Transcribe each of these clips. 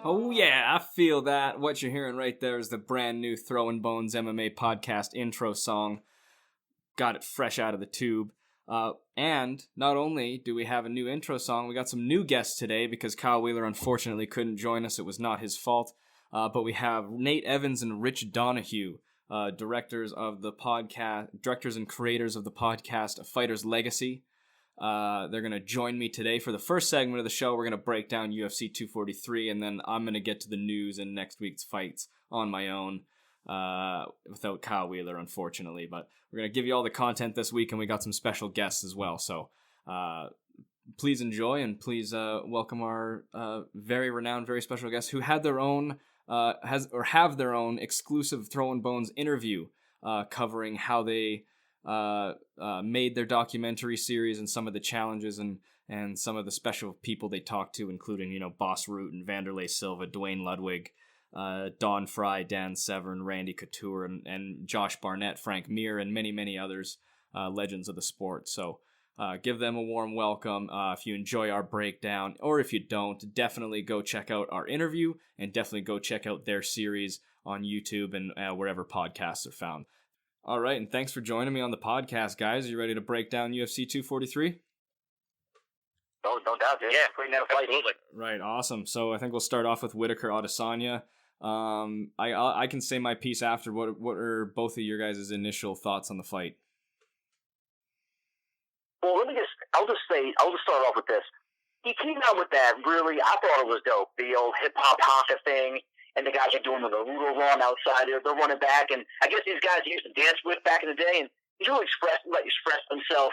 Oh yeah, I feel that. What you're hearing right there is the brand new Throwin Bones MMA podcast intro song. Got it fresh out of the tube. And not only do we have a new intro song, we got some new guests today because Kyle Wheeler unfortunately couldn't join us. It was not his fault. But we have Nate Evans and Rich Donohue, directors and creators of the podcast A Fighter's Legacy. They're going to join me today for the first segment of the show. We're going to break down UFC 243, and then I'm going to get to the news and next week's fights on my own, without Kyle Wheeler, unfortunately. But we're going to give you all the content this week, and we got some special guests as well. So please enjoy, and please welcome our very renowned, very special guests who had their own, have their own exclusive Throwin Bones interview covering how they made their documentary series and some of the challenges and some of the special people they talked to, including, Boss Root and Vanderlei Silva, Dwayne Ludwig, Don Fry, Dan Severn, Randy Couture, and Josh Barnett, Frank Mir, and many, many others, legends of the sport. So give them a warm welcome. If you enjoy our breakdown, or if you don't, definitely go check out our interview, and definitely go check out their series on YouTube and wherever podcasts are found. All right, and thanks for joining me on the podcast, guys. Are you ready to break down UFC 243? No doubt, dude. Yeah, great fight. Absolutely. Right, awesome. So I think we'll start off with Whitaker Adesanya. I can say my piece after. What are both of your guys' initial thoughts on the fight? Well, I'll just start off with this. He came out with that really, I thought it was dope, the old hip-hop haka thing, and the guys are doing the Naruto run outside. They're running back, and I guess these guys he used to dance with back in the day, and he's really express himself,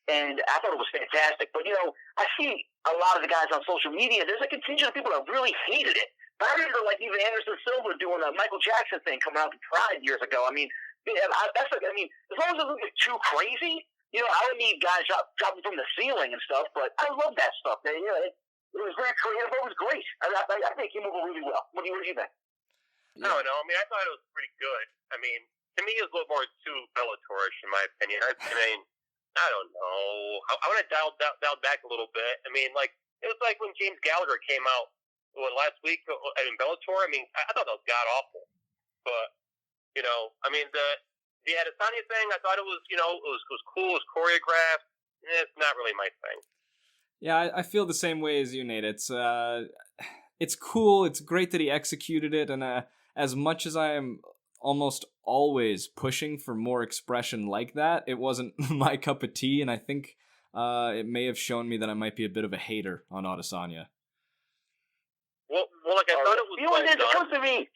and I thought it was fantastic. But, I see a lot of the guys on social media, there's a contingent of people that really hated it. But I remember, even Anderson Silva doing a Michael Jackson thing coming out to Pride years ago. I mean, as long as it doesn't get too crazy, I don't need guys dropping from the ceiling and stuff, but I love that stuff. It was very creative. It was great. I think he moved really well. What do you think? I don't know. I mean, I thought it was pretty good. I mean, to me, it was a little more too Bellator-ish, in my opinion. I don't know. I want to dial back a little bit. I mean, it was like when James Gallagher came out last week in Bellator. I mean, I thought that was god-awful. But, I mean, the Adesanya thing, I thought it was, it was cool. It was choreographed. It's not really my thing. Yeah, I feel the same way as you, Nate. It's cool. It's great that he executed it, and as much as I am almost always pushing for more expression like that, it wasn't my cup of tea, and I think it may have shown me that I might be a bit of a hater on Adesanya. Well, I thought it was well done. It comes to me.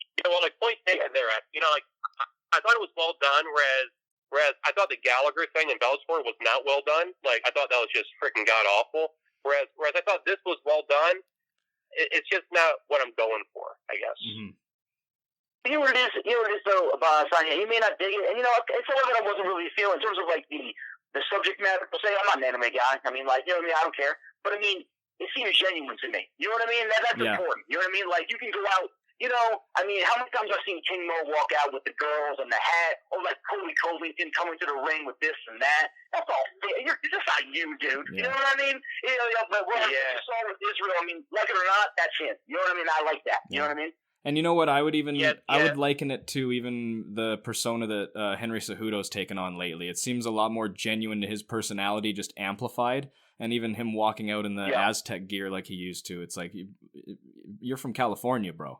Point taken there. I thought it was well done, whereas I thought the Gallagher thing in Bellator was not well done. I thought that was just freaking god-awful. Whereas I thought this was well done. It's just not what I'm going for, I guess. Mm-hmm. You know what it is though about Adesanya. He may not dig it, and it's something that I wasn't really feeling in terms of the subject matter. Per se, I'm not an anime guy. I mean, I don't care. But I mean, it seems genuine to me. You know what I mean? That's important. You know what I mean? You can go out. I mean, how many times I've seen King Mo walk out with the girls and the hat, or Colby Covington coming to the ring with this and that. That's all. This is not you, dude. Yeah. You know what I mean? But what you saw with Israel, I mean, like it or not, that's him. You know what I mean? I like that. You know what I mean? And you know what? I would liken it to even the persona that Henry Cejudo's taken on lately. It seems a lot more genuine to his personality, just amplified. And even him walking out in the Aztec gear like he used to. It's like, you're from California, bro.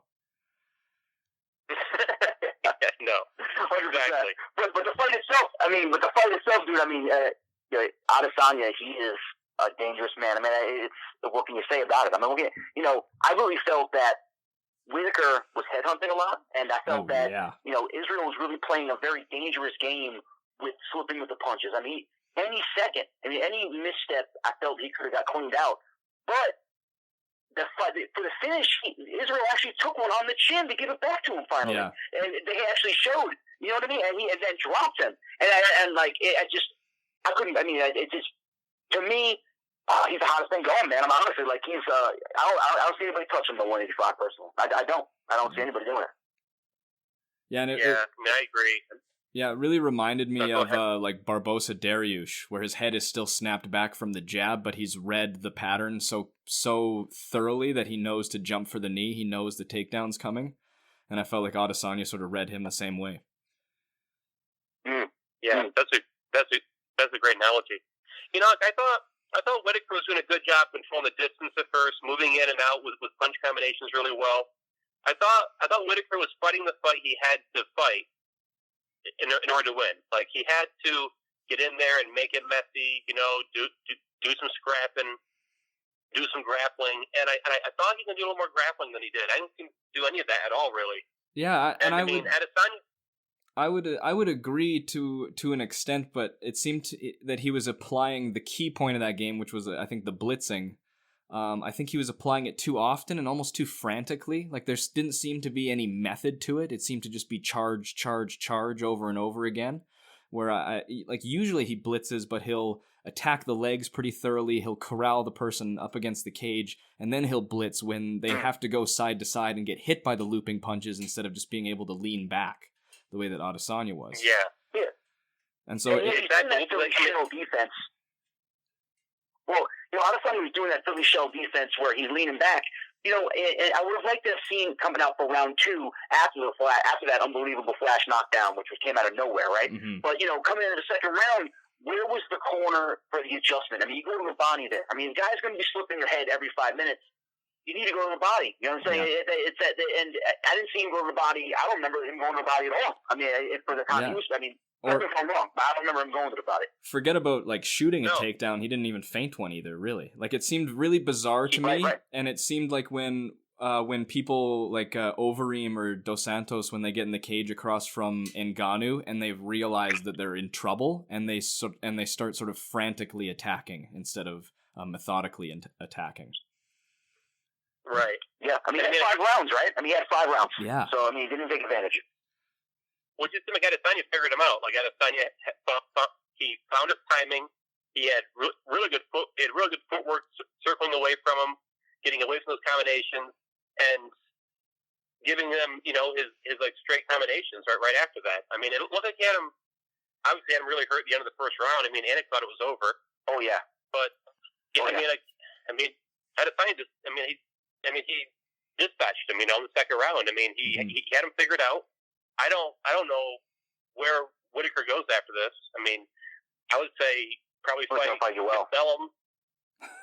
No, 100%. Exactly. But the fight itself, dude. I mean, Adesanya, he is a dangerous man. I mean, what can you say about it? I mean, I really felt that Whitaker was headhunting a lot, and I felt that Israel was really playing a very dangerous game with slipping with the punches. I mean, any misstep, I felt he could have got cleaned out. But for the finish, Israel actually took one on the chin to give it back to him finally. Yeah. And they actually showed, you know what I mean? And then dropped him. I couldn't, I mean, it just, to me, he's the hottest thing going, man. I'm honestly, he's, I don't see anybody touching the 185 personally. I don't see anybody doing it. Yeah, I mean, I agree. Yeah, it really reminded me of like Barbosa Dariush, where his head is still snapped back from the jab, but he's read the pattern so thoroughly that he knows to jump for the knee. He knows the takedown's coming, and I felt like Adesanya sort of read him the same way. Yeah, that's a great analogy. You know, I thought Whitaker was doing a good job controlling the distance at first, moving in and out with punch combinations really well. I thought Whitaker was fighting the fight he had to fight in order to win. Like, he had to get in there and make it messy, you know, do some scrapping, do some grappling, and I thought he was going to do a little more grappling than he did. I didn't see him do any of that at all, really. Yeah, and I mean, Adesanya. I would agree to an extent, but it seemed that he was applying the key point of that game, which was, I think, the blitzing. I think he was applying it too often and almost too frantically. Like, there didn't seem to be any method to it. It seemed to just be charge over and over again. Where usually he blitzes, but he'll attack the legs pretty thoroughly. He'll corral the person up against the cage, and then he'll blitz when they have to go side to side and get hit by the looping punches instead of just being able to lean back the way that Adesanya was. Yeah. And so he's doing that Philly shell defense. Well, you know, Adesanya was doing that Philly shell defense where he's leaning back. You know, and I would have liked to have seen coming out for round 2 after that unbelievable flash knockdown, which came out of nowhere, right? Mm-hmm. But, you know, coming into the second round, where was the corner for the adjustment? I mean, you go to the body there. I mean, the guy's going to be slipping your head every 5 minutes. You need to go to the body. You know what I'm saying? Yeah. And I didn't see him go to the body. I don't remember him going to the body at all. I mean, for the time he was, I mean, correct me if I'm wrong, but I don't remember him going to the body. Forget about, like, shooting a takedown. He didn't even feint one either, really. Like, it seemed really bizarre to me, and it seemed like when people like Overeem or Dos Santos, when they get in the cage across from Ngannou and they've realized that they're in trouble, and they start sort of frantically attacking instead of methodically attacking. Right. Yeah. I mean, he had 5 rounds, right? I mean, he had 5 rounds. Yeah. So, I mean, he didn't take advantage. Well, just like Adesanya figured him out. Like, Adesanya, he found his timing. He had really good footwork circling away from him, getting away from those combinations, and giving them, you know, his like straight combinations right after that. I mean, it looked like he had him really hurt at the end of the first round. I mean, Anik thought it was over. Oh yeah, but I mean, Adesanya just, he dispatched him, you know, in the second round. I mean, he had him figured out. I don't know where Whitaker goes after this. I mean, I would say probably fight Bellum.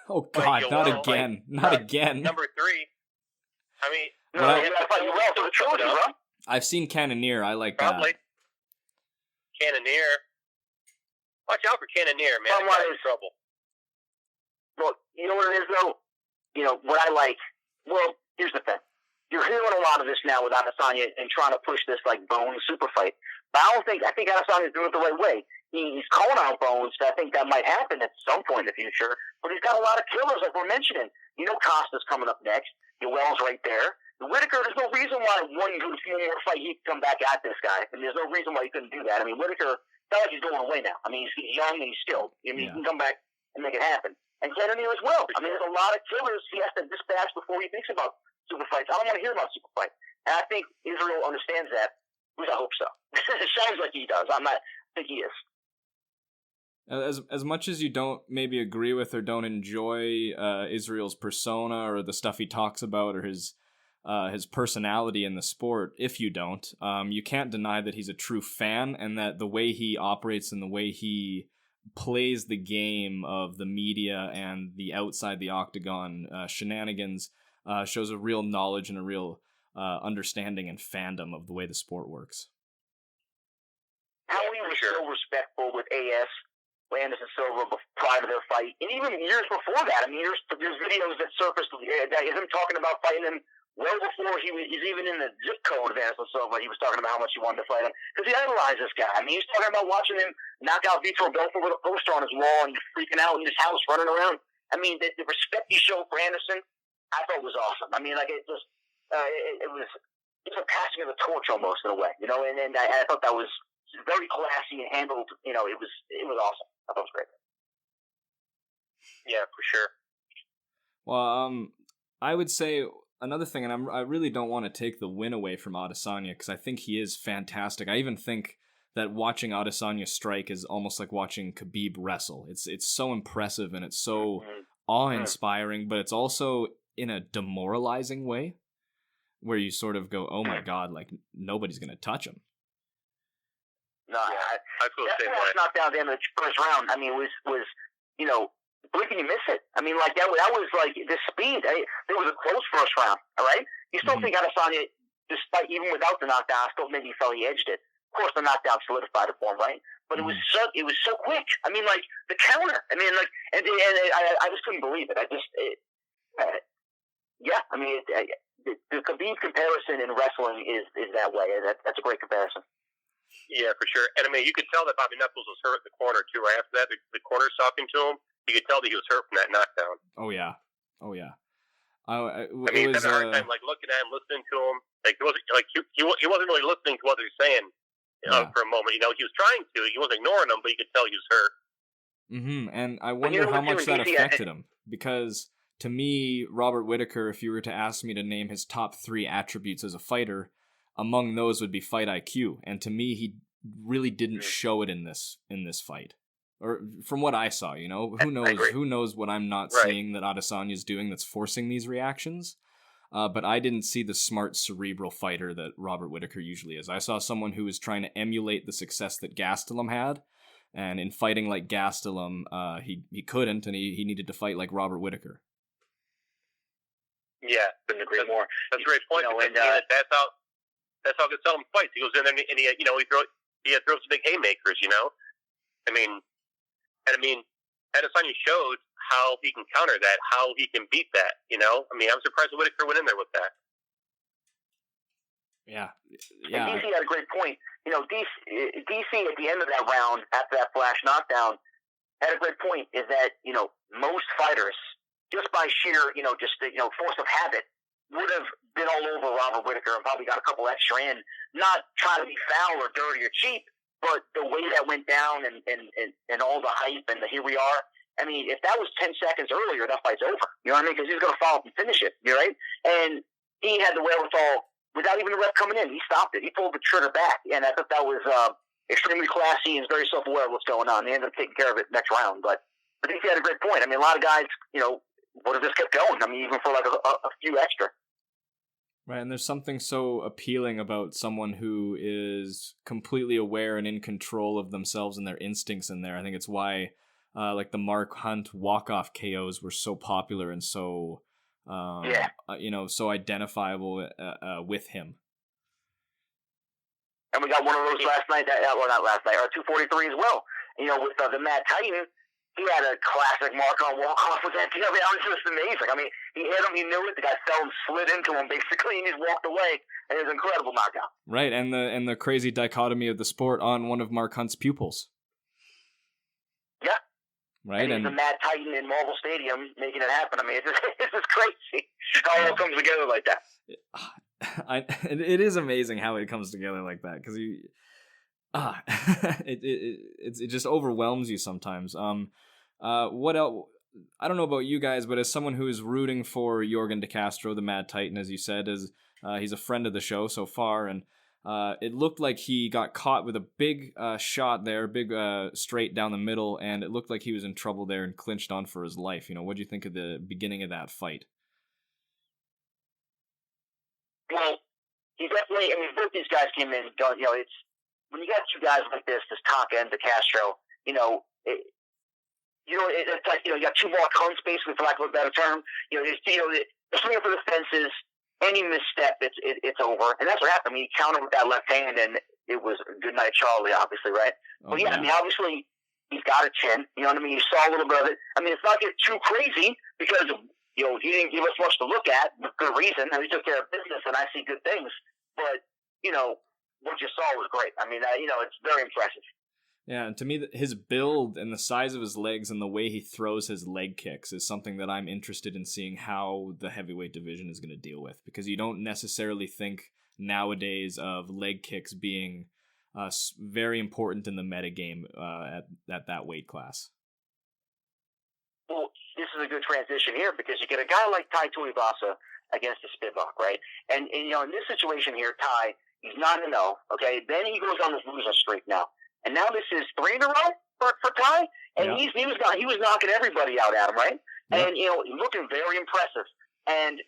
Oh God, not again! Not again. Number 3. I mean, for the trilogy, bro. I've seen Cannonier. I like probably. that. Cannonier. Watch out for Cannonier, man. That guy's in trouble. Well, you know what it is, though? You know, what I like, well, here's the thing. You're hearing a lot of this now with Adesanya and trying to push this, like, Bones super fight. But I think Adesanya's doing it the right way. He's calling out Bones. I think that might happen at some point in the future. But he's got a lot of killers, like we're mentioning. You know, Costa's coming up next. Yoel's right there. Whitaker, there's no reason why one good more fight he can come back at this guy. And there's no reason why he couldn't do that. I mean, Whitaker, it's not like he's going away now. I mean, he's young and he's skilled. I mean, he can come back and make it happen. And Cannonier as well. I mean, there's a lot of killers he has to dispatch before he thinks about super fights. I don't want to hear about super fights. And I think Israel understands that. At least I hope so. It sounds like he does. I think he is. As much as you don't maybe agree with or don't enjoy Israel's persona or the stuff he talks about or his personality in the sport, if you don't, you can't deny that he's a true fan and that the way he operates and the way he plays the game of the media and the outside the octagon shenanigans shows a real knowledge and a real understanding and fandom of the way the sport works. How he was so respectful with AS, Anderson Silva, prior to their fight, and even years before that. I mean, there's videos that surfaced of him talking about fighting him well before he's even in the zip code of Anderson Silva. He was talking about how much he wanted to fight him because he idolized this guy. I mean, he's talking about watching him knock out Vitor Belfort with a poster on his wall and freaking out in his house, running around. I mean, the respect he showed for Anderson, I thought was awesome. I mean, like it was a passing of the torch almost in a way, you know. And I thought that was very classy and handled. You know, it was awesome. I thought it was great. Yeah, for sure. Well, I would say another thing, and I really don't want to take the win away from Adesanya because I think he is fantastic. I even think that watching Adesanya strike is almost like watching Khabib wrestle. It's so impressive and it's so awe-inspiring, but it's also in a demoralizing way where you sort of go, oh my God, like nobody's going to touch him. No, I feel the same way. That knockdown at the end of the first round, I mean, was blink and you miss it. I mean, like that was like the speed. There was a close first round, all right? You still think Adesanya, despite even without the knockdown, I still maybe felt he edged it. Of course, the knockdown solidified it for him, right? But it was so quick. I mean, like the counter. I mean, like, and I just couldn't believe it. I mean, the Khabib comparison in wrestling is that way. That's a great comparison. Yeah, for sure. And I mean, you could tell that Bobby Knuckles was hurt in the corner too. Right after that, the corner stopping to him, you could tell that he was hurt from that knockdown. Oh yeah. I mean, it's a hard time like looking at him, listening to him. Like it wasn't like he wasn't really listening to what they were saying for a moment. You know, he was trying to. He wasn't ignoring them, but you could tell he was hurt. And I wonder how much that affected him, because to me, Robert Whittaker, if you were to ask me to name his top 3 attributes as a fighter, among those would be fight IQ, and to me, he really didn't show it in this fight. Or from what I saw, you know, who knows what I'm not seeing that Adesanya's doing that's forcing these reactions. But I didn't see the smart, cerebral fighter that Robert Whittaker usually is. I saw someone who was trying to emulate the success that Gastelum had, and in fighting like Gastelum, he couldn't, and he needed to fight like Robert Whittaker. Yeah, couldn't agree more. That's a great point. You know, that's how Gastelum fights. He goes in there and he throws big haymakers. You know, I mean, Adesanya showed how he can counter that, how he can beat that. You know, I mean, I'm surprised Whittaker went in there with that. Yeah. And DC had a great point. You know, DC at the end of that round, after that flash knockdown, had a great point. Is that most fighters, just by sheer force of habit, would have been all over Robert Whittaker and probably got a couple extra in. Not trying to be foul or dirty or cheap, but the way that went down and all the hype and the here we are. I mean, if that was 10 seconds earlier, that fight's over. You know what I mean? Because he's going to follow up and finish it. You right? And he had the wherewithal without even the ref coming in. He stopped it. He pulled the trigger back, and I thought that was extremely classy and very self-aware of what's going on. He ended up taking care of it next round. But I think he had a great point. I mean, a lot of guys, would have just kept going. I mean, even for like a few extra. Right, and there's something so appealing about someone who is completely aware and in control of themselves and their instincts in there. I think it's why, like the Mark Hunt walk-off KOs were so popular and so, so identifiable with him. And we got one of those last night. Not last night, or 243 as well. With the Matt Titan. He had a classic mark-on walk-off with that. That was just amazing. I mean, he hit him, he knew it. The guy fell and slid into him, basically, and he just walked away. And it was an incredible knockout. Right, and the crazy dichotomy of the sport on one of Mark Hunt's pupils. Yeah. Right, and he's a Mad Titan in Marvel Stadium making it happen. I mean, it's just crazy how it all comes together like that. It is amazing how it comes together like that, because it just overwhelms you sometimes. What else? I don't know about you guys, but as someone who is rooting for Yorgan De Castro, the Mad Titan, as you said, he's a friend of the show so far, and it looked like he got caught with a big shot there, big straight down the middle, and it looked like he was in trouble there and clinched on for his life. What do you think of the beginning of that fight? Well, he definitely. I mean, both these guys came in. It's when you got two guys like this Taka and De Castro. It's like, you got two Mark Hunts, basically, for lack of a better term. They're swinging for the fences. Any misstep, it's over. And that's what happened. I mean, he countered with that left hand, and it was good night, Charlie, obviously, right? But I mean, obviously, he's got a chin. You know what I mean? You saw a little bit of it. I mean, it's not getting too crazy because, he didn't give us much to look at. For good reason. And he took care of business, and I see good things. But, what you saw was great. I mean, it's very impressive. Yeah, and to me, his build and the size of his legs and the way he throws his leg kicks is something that I'm interested in seeing how the heavyweight division is going to deal with, because you don't necessarily think nowadays of leg kicks being very important in the metagame at that weight class. Well, this is a good transition here because you get a guy like Tai Tuivasa against the Spivak, right? And in this situation here, Tai, He's 9-0. Okay, then he goes on this losing streak now, and now this is 3 in a row for Ty, and he was knocking everybody out at him, right? Yep. And looking very impressive. And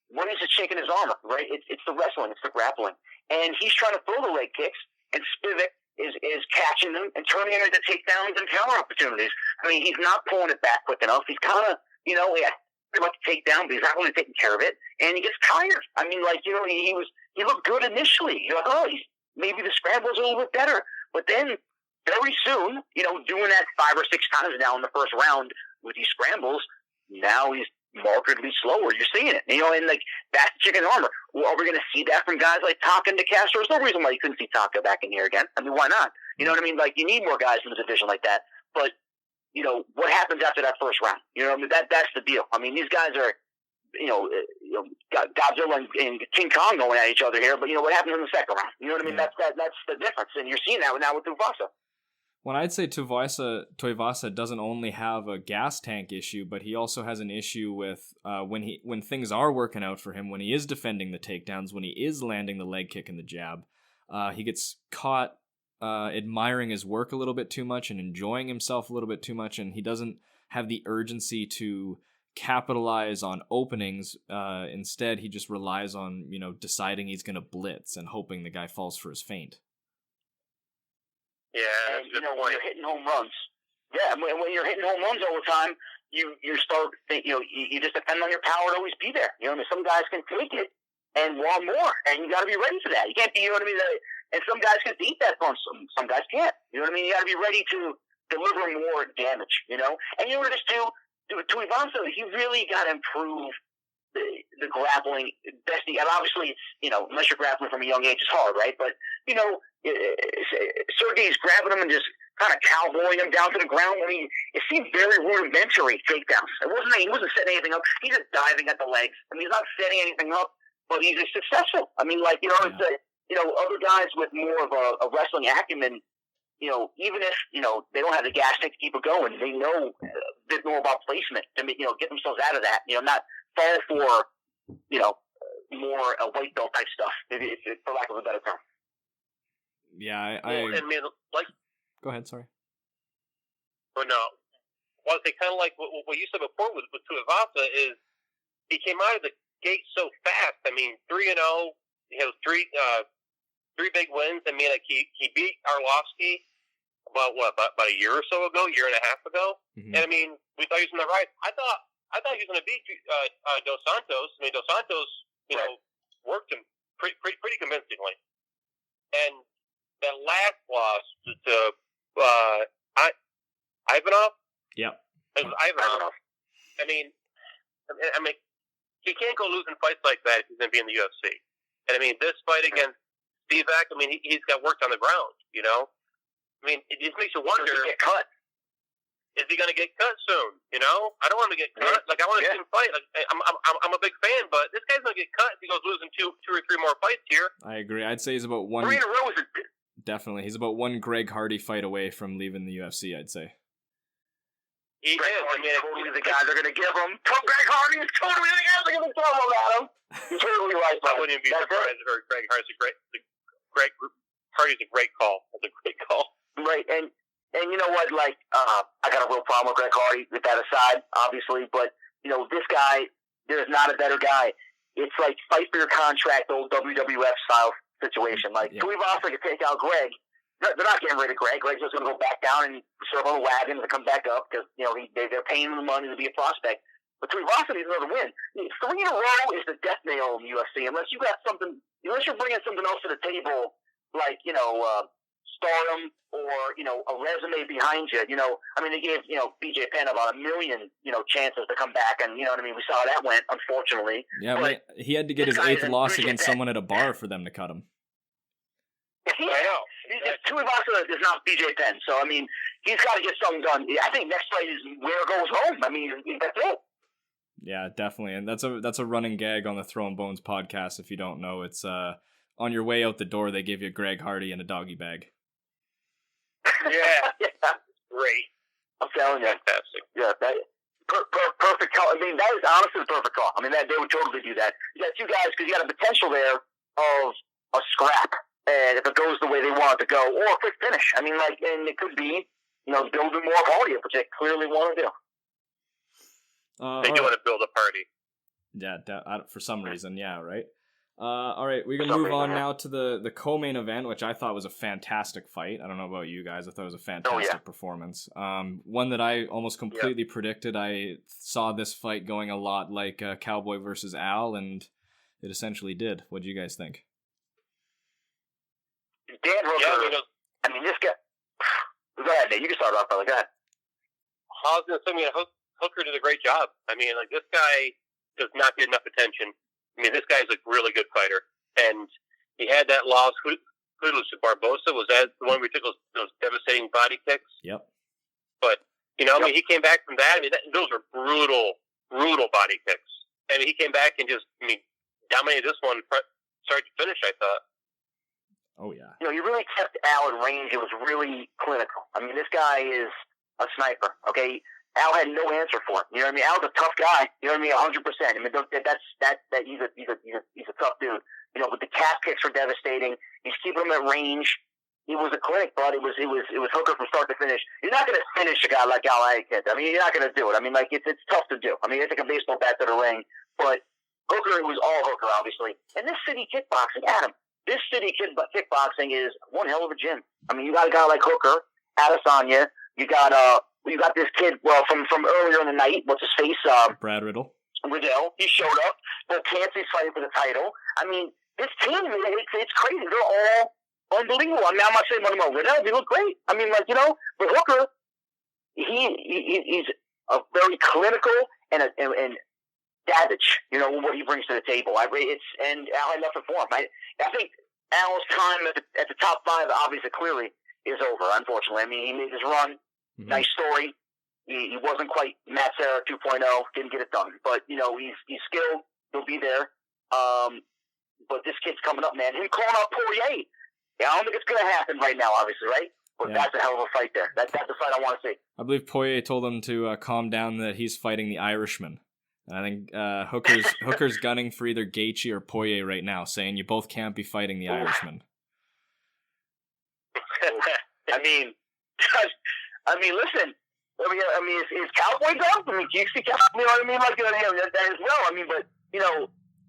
what is the chink in his armor, right? It's the wrestling, it's the grappling, and he's trying to throw the leg kicks, and Spivak is catching them and turning them into takedowns and counter opportunities. I mean, he's not pulling it back quick enough. He's kind of, pretty much takedown, but he's not really taking care of it, and he gets tired. I mean, he looked good initially. You're like, maybe the scrambles a little bit better, but then very soon, doing that 5 or 6 times now in the first round with these scrambles, now he's markedly slower. You're seeing it, and that's chicken armor. Well, are we going to see that from guys like Taka and DeCastro? There's no reason why you couldn't see Taka back in here again. I mean, why not? You know what I mean? Like, you need more guys in the division like that. But what happens after that first round? You know what I mean? That's the deal. I mean, these guys are, Godzilla and King Kong going at each other here. But what happens in the second round? You know what I mean? Yeah. That's the difference, and you're seeing that now with Tuivasa. Well, I'd say Tuivasa doesn't only have a gas tank issue, but he also has an issue with when things are working out for him, when he is defending the takedowns, when he is landing the leg kick and the jab, he gets caught admiring his work a little bit too much and enjoying himself a little bit too much, and he doesn't have the urgency to capitalize on openings. Instead, he just relies on deciding he's going to blitz and hoping the guy falls for his feint. Yeah, and when you're hitting home runs, when you're hitting home runs all the time, you start you just depend on your power to always be there. Some guys can take it and want more, and you got to be ready for that. You can't be, and some guys can beat that punch, some guys can't. You know what I mean? You got to be ready to deliver more damage. And just to Tuivasa, he really got to improve the grappling best. And obviously, unless you're grappling from a young age, it's hard, right? But Sergey's grabbing him and just kind of cowboying him down to the ground. I mean, it seemed very rudimentary takedowns. He wasn't setting anything up. He's just diving at the legs. I mean, he's not setting anything up, but he's just successful. I mean, other guys with more of a wrestling acumen, even if, they don't have the gas tank to keep it going, they know a bit more about placement to, get themselves out of that, not fall for, more white belt type stuff, if for lack of a better term. Yeah, I mean, Go ahead, sorry. But no. Well, they kind of like what you said before with Tuivasa is he came out of the gate so fast. I mean, 3-0, he has three big wins. I mean, he beat Arlovsky about a year or so ago, year and a half ago. Mm-hmm. And I mean, we thought he was on the rise. I thought he was going to beat Dos Santos. I mean, Dos Santos, worked him pretty convincingly. And that last loss to Ivanov. Yep. It was Ivanov. I mean, he can't go losing fights like that if he's going to be in the UFC. And I mean, this fight against Spivak, I mean, he's got worked on the ground. I mean, it just makes you wonder. Get cut. Is he going to get cut soon? I don't want him to get cut. Like, I want to see him fight. Like, I'm a big fan, but this guy's going to get cut if he goes losing two or three more fights here. I agree. I'd say he's about one. 3 in a row is definitely. He's about one Greg Hardy fight away from leaving the UFC, I'd say. He Greg is. Hardy's totally the guy they're going to give him. Greg Hardy is totally the guy they're going to throw him at him. You're totally right. I wouldn't even be surprised if Greg Hardy's a great call. That's a great call. Right, and you know what? Like, I got a real problem with Greg Hardy. With that aside, obviously, but this guy, there's not a better guy. It's like fight for your contract, old WWF style situation. Like, Tuivasa could take out Greg. They're not getting rid of Greg. Greg's just going to go back down and serve on a wagon and come back up because they're paying him the money to be a prospect. But Tuivasa needs another win. 3 in a row is the death nail in the UFC. Unless you're bringing something else to the table, like stardom or a resume behind you. I mean, they gave BJ Penn about 1 million chances to come back, and you know what I mean. We saw how that went, unfortunately. Yeah, but he had to get his 8th loss against someone at a bar for them to cut him. I know. Tuivasa is not BJ Penn, so I mean, he's got to get something done. I think next fight is where it goes home. I mean, that's it. Yeah, definitely, and that's a running gag on the Throwin Bones podcast. If you don't know, it's on your way out the door, they give you Greg Hardy and a doggy bag. Yeah. Great. I'm telling you. Fantastic. Yeah, perfect call. I mean, that is honestly the perfect call. I mean, they would totally do that. You got two guys because you got a potential there of a scrap. and if it goes the way they want it to go, or a quick finish. I mean, like, and it could be, building more party, which they clearly want to do. They do want to build a party. Yeah, for some reason, yeah, right? All right, we're going to move on now to the co-main event, which I thought was a fantastic fight. I don't know about you guys. I thought it was a fantastic performance. One that I almost completely predicted. I saw this fight going a lot like Cowboy versus Al, and it essentially did. What do you guys think? Dan Hooker, I mean, this guy... Go ahead, Nate. You can start off, brother. Go ahead. I was going to say, Hooker did a great job. I mean, like, this guy does not get enough attention. I mean, this guy's a really good fighter. And he had that loss. Who was it? Barbosa? Was that the one where he took those devastating body kicks? Yep. But, I mean, he came back from that. I mean, those were brutal body kicks. I mean, he came back and just, dominated this one start to finish, I thought. Oh, yeah. He really kept Al in range. It was really clinical. I mean, this guy is a sniper, okay? Al had no answer for him. You know what I mean? Al's a tough guy. You know what I mean? 100%. I mean, he's a tough dude. But the calf kicks were devastating. He's keeping him at range. It was a clinic, but it was Hooker from start to finish. You're not going to finish a guy like Al Aikid. I mean, you're not going to do it. I mean, like, it's tough to do. I mean, it's like a baseball bat to the ring. But Hooker was all Hooker, obviously. And this city kickboxing, Adam, this city kickboxing is one hell of a gym. I mean, you got a guy like Hooker, Adesanya. You got this kid, from earlier in the night. What's his face? Brad Riddle. He showed up. Bill Cansey's fighting for the title. I mean, this team, it's crazy. They're all unbelievable. I mean, I'm not saying one of them over Riddle. They look great. I mean, like, but Hooker, he's a very clinical and savage. What he brings to the table. And Al had nothing for him. I think Al's time at the top five, obviously, clearly, is over. Unfortunately, I mean, he made his run. Mm-hmm. Nice story. He wasn't quite Matt Serra 2.0. Didn't get it done, but he's skilled. He'll be there. But this kid's coming up, man. Him calling out Poirier. Yeah, I don't think it's going to happen right now, obviously, right? But that's a hell of a fight there. That's the fight I want to see. I believe Poirier told him to calm down, that he's fighting the Irishman. And I think Hooker's gunning for either Gaethje or Poirier right now, saying you both can't be fighting the Irishman. I mean, listen. I mean, is Cowboy gone? I mean, do you see Cowboy? You know what I mean? Like, that as well. I mean,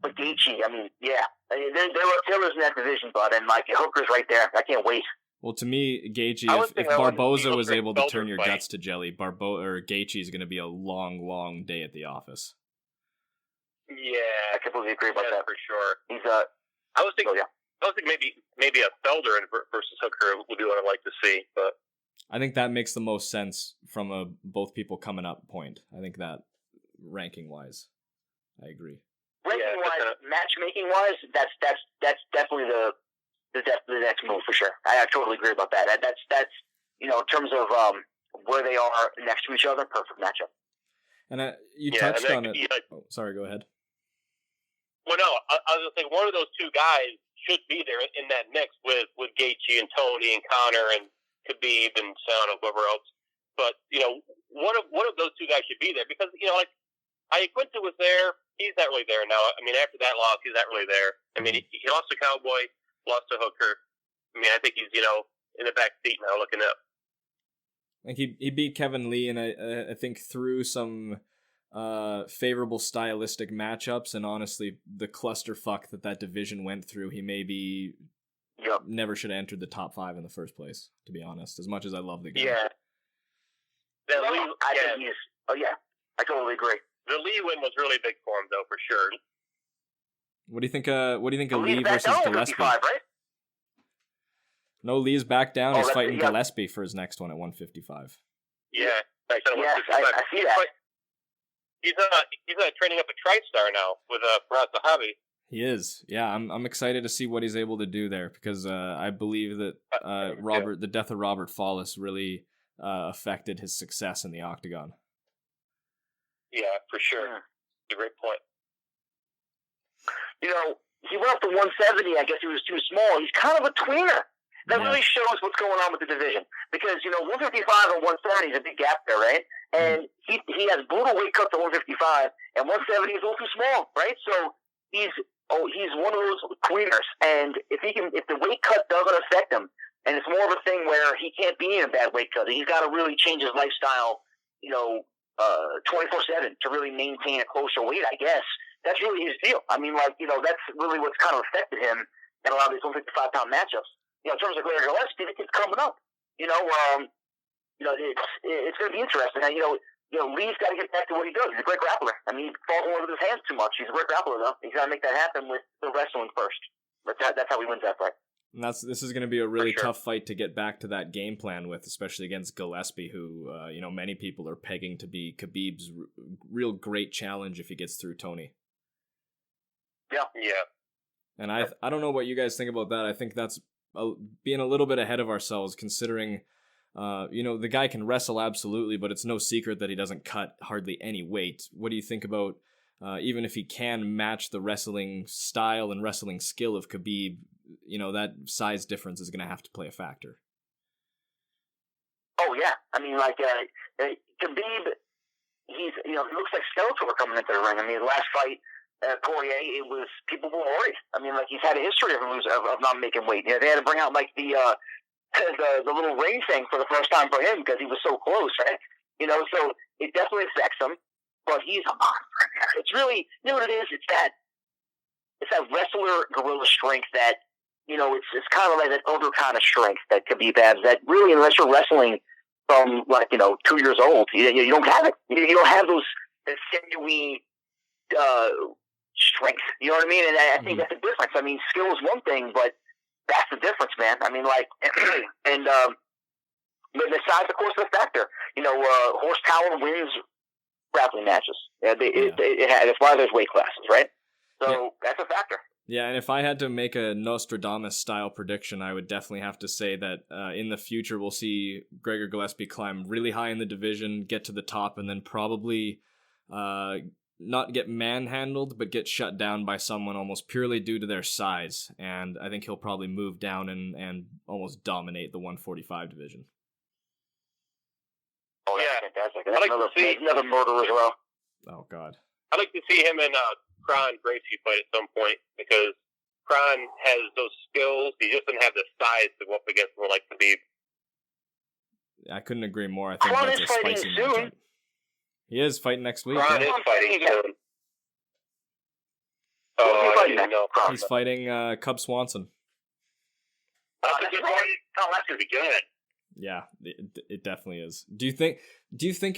but Gaethje, I mean, yeah. I mean, there are killers in that division, bud, and like Hooker's right there. I can't wait. Well, to me, Gaethje, if Barboza was able to turn your guts to jelly, Gaethje is going to be a long, long day at the office. Yeah, I completely agree about that for sure. He's I was thinking maybe a Felder versus Hooker would be what I'd like to see, but I think that makes the most sense from a both people coming up point. I think that ranking wise, I agree. Ranking wise, matchmaking wise, that's definitely the next move for sure. I totally agree about that. That's in terms of where they are next to each other, perfect matchup. And you touched on it. Sorry, go ahead. Well, no, I was going to say one of those two guys should be there in that mix with Gaethje and Tony and Connor and Khabib and Son or whoever else. But one of those two guys should be there because like Iaquinta was there. He's not really there now. I mean, after that loss, he's not really there. I mean, he lost to Cowboy, lost to Hooker. I mean, I think he's in the back seat now, looking up. Like he beat Kevin Lee, and I think through some favorable stylistic matchups, and honestly, the clusterfuck that division went through, he maybe never should have entered the top 5 in the first place. To be honest, as much as I love the guy. Yeah. I totally agree. The Lee win was really big for him, though, for sure. What do you think? What do you think of Lee versus Gillespie? 55, right? No, Lee's back down. He's fighting Gillespie for his next one at 155. Yeah, I see that. He's training up a TriStar now with Faraz Zahabi. He is. Yeah, I'm excited to see what he's able to do there because I believe that the death of Robert Follis really affected his success in the octagon. Yeah, for sure. It's a great point. He went up to 170. I guess he was too small. He's kind of a tweener. That really shows what's going on with the division. Because, 155 and 170 is a big gap there, right? And he has brutal weight cut to 155, and 170 is a little too small, right? So he's he's one of those tweeners, and if the weight cut doesn't affect him, and it's more of a thing where he can't be in a bad weight cut, he's got to really change his lifestyle, 24/7 to really maintain a closer weight, I guess. That's really his deal. I mean, that's really what's kind of affected him in a lot of these 155-pound matchups. In terms of Gregor Gillespie, it's coming up. It's going to be interesting. And, Lee's got to get back to what he does. He's a great grappler. I mean, he falls in with his hands too much. He's a great grappler, though. He's got to make that happen with the wrestling first. That's how he wins that fight. And this is going to be a really tough fight to get back to that game plan with, especially against Gillespie, who, many people are pegging to be Khabib's real great challenge if he gets through Tony. Yeah. And I don't know what you guys think about that. I think that's being a little bit ahead of ourselves, considering, the guy can wrestle absolutely, but it's no secret that he doesn't cut hardly any weight. What do you think about, even if he can match the wrestling style and wrestling skill of Khabib, that size difference is going to have to play a factor? Oh, yeah. I mean, Khabib, he looks like Skeletor coming into the ring. I mean, the last fight, Poirier, people were worried. I mean, he's had a history of not making weight. They had to bring out the little ring thing for the first time for him because he was so close, right? So it definitely affects him. But he's a monster. It's really, what it is? It's that wrestler gorilla strength that, it's kind of like that other kind of strength that Khabib has. That really, unless you're wrestling from 2 years old, you don't have it. You don't have that sinewy strength. You know what I mean? And I think that's the difference. I mean, skill is one thing, but that's the difference, man. I mean, and the size, of course, is a factor. Horsepower wins grappling matches. That's why there's weight classes, right? So that's a factor. Yeah, and if I had to make a Nostradamus-style prediction, I would definitely have to say that in the future we'll see Gregor Gillespie climb really high in the division, get to the top, and then probably not get manhandled, but get shut down by someone almost purely due to their size. And I think he'll probably move down and almost dominate the 145 division. Oh, yeah, fantastic. That's another murder as well. Oh, God. I'd like to see him in Kron Gracie fight at some point, because Kron has those skills. He just doesn't have the size to go up against someone like Khabib. I couldn't agree more. I think Kron that's is a spicy fighting matchup. soon. He is fighting next week. Kron is fighting soon. He's fighting Cub Swanson. That's going to be good. Yeah, it definitely is. Do you think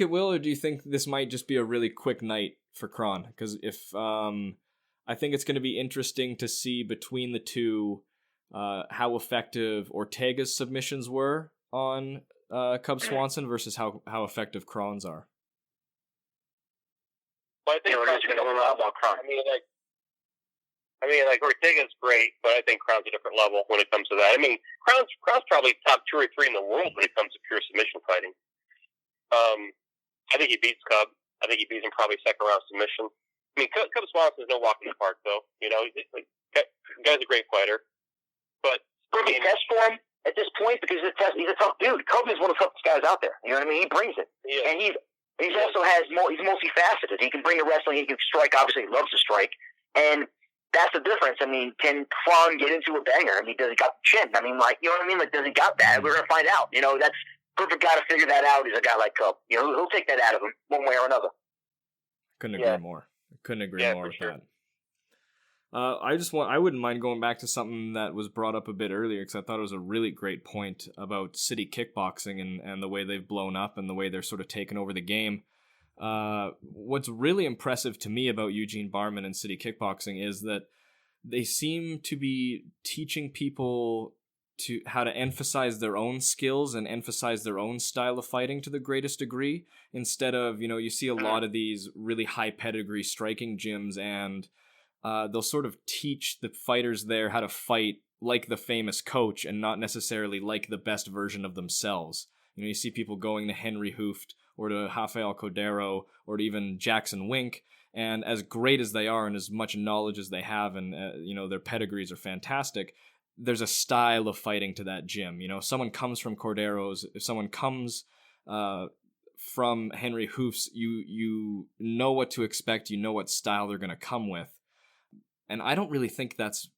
it will, or do you think this might just be a really quick night for Kron? Because I think it's going to be interesting to see between the two how effective Ortega's submissions were on Cub Swanson versus how effective Kron's are. Well, I think Kron's going to learn about Kron. I mean, Ortega's great, but I think Kron's a different level when it comes to that. I mean, Kron's probably top 2 or 3 in the world when it comes to pure submission fighting. I think he beats Cub. I think he beats him probably second round submission. I mean, Cub Swanson's no walk in the park, though. The guy's a great fighter. But perfect test for him at this point, because he's a tough dude. Cub is one of the toughest guys out there. You know what I mean? He brings it, and he's also he's multifaceted. He can bring the wrestling. He can strike. Obviously, he loves to strike, and that's the difference. I mean, can Kron get into a banger? I mean, does he got the chin? I mean, you know what I mean? Does he got that? We're gonna find out. That's perfect guy to figure that out. Is a guy like Cub. He'll take that out of him one way or another. Couldn't agree more. Couldn't agree more with that. I wouldn't mind going back to something that was brought up a bit earlier, because I thought it was a really great point about city kickboxing and the way they've blown up and the way they're sort of taking over the game. What's really impressive to me about Eugene Barman and city kickboxing is that they seem to be teaching people to how to emphasize their own skills and emphasize their own style of fighting to the greatest degree, instead of, you see a lot of these really high pedigree striking gyms, and they'll sort of teach the fighters there how to fight like the famous coach and not necessarily like the best version of themselves. You see people going to Henry Hooft or to Rafael Cordero or to even Jackson Wink, and as great as they are and as much knowledge as they have, and their pedigrees are fantastic, there's a style of fighting to that gym. If someone comes from Cordero's, if someone comes from Henry Hoof's, you know what to expect, you know what style they're going to come with. And I don't really think that's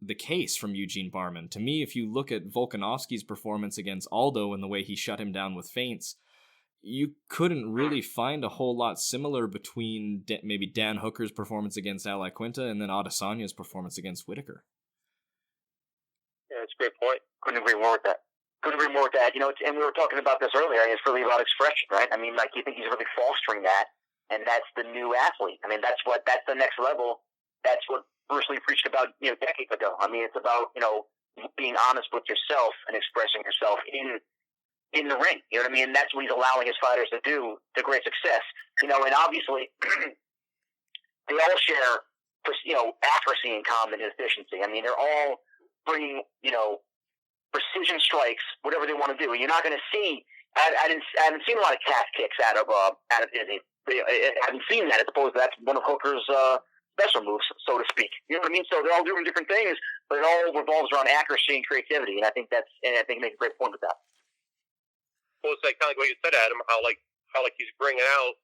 the case from Eugene Barman. To me, if you look at Volkanovski's performance against Aldo and the way he shut him down with feints, you couldn't really find a whole lot similar between maybe Dan Hooker's performance against Ali Quinta and then Adesanya's performance against Whitaker. Yeah, that's a great point. Couldn't agree more with that. You know, and we were talking about this earlier. It's really about expression, right? I mean, like, you think he's really fostering that, and that's the new athlete. I mean, that's the next level. That's what Bruce Lee preached about, you know, decades ago. I mean, it's about, you know, being honest with yourself and expressing yourself in the ring. You know what I mean? And that's what he's allowing his fighters to do to great success. You know, and obviously they all share, you know, accuracy in common and efficiency. I mean, they're all bringing, you know, precision strikes, whatever they want to do. You're not going to see. I haven't seen a lot of calf kicks out of Izzy. I haven't seen that. As opposed to that's one of Hooker's special moves, so to speak. You know what I mean? So they're all doing different things, but it all revolves around accuracy and creativity. And I think you make a great point with that. Well, it's like kind of like what you said, Adam. How he's bringing out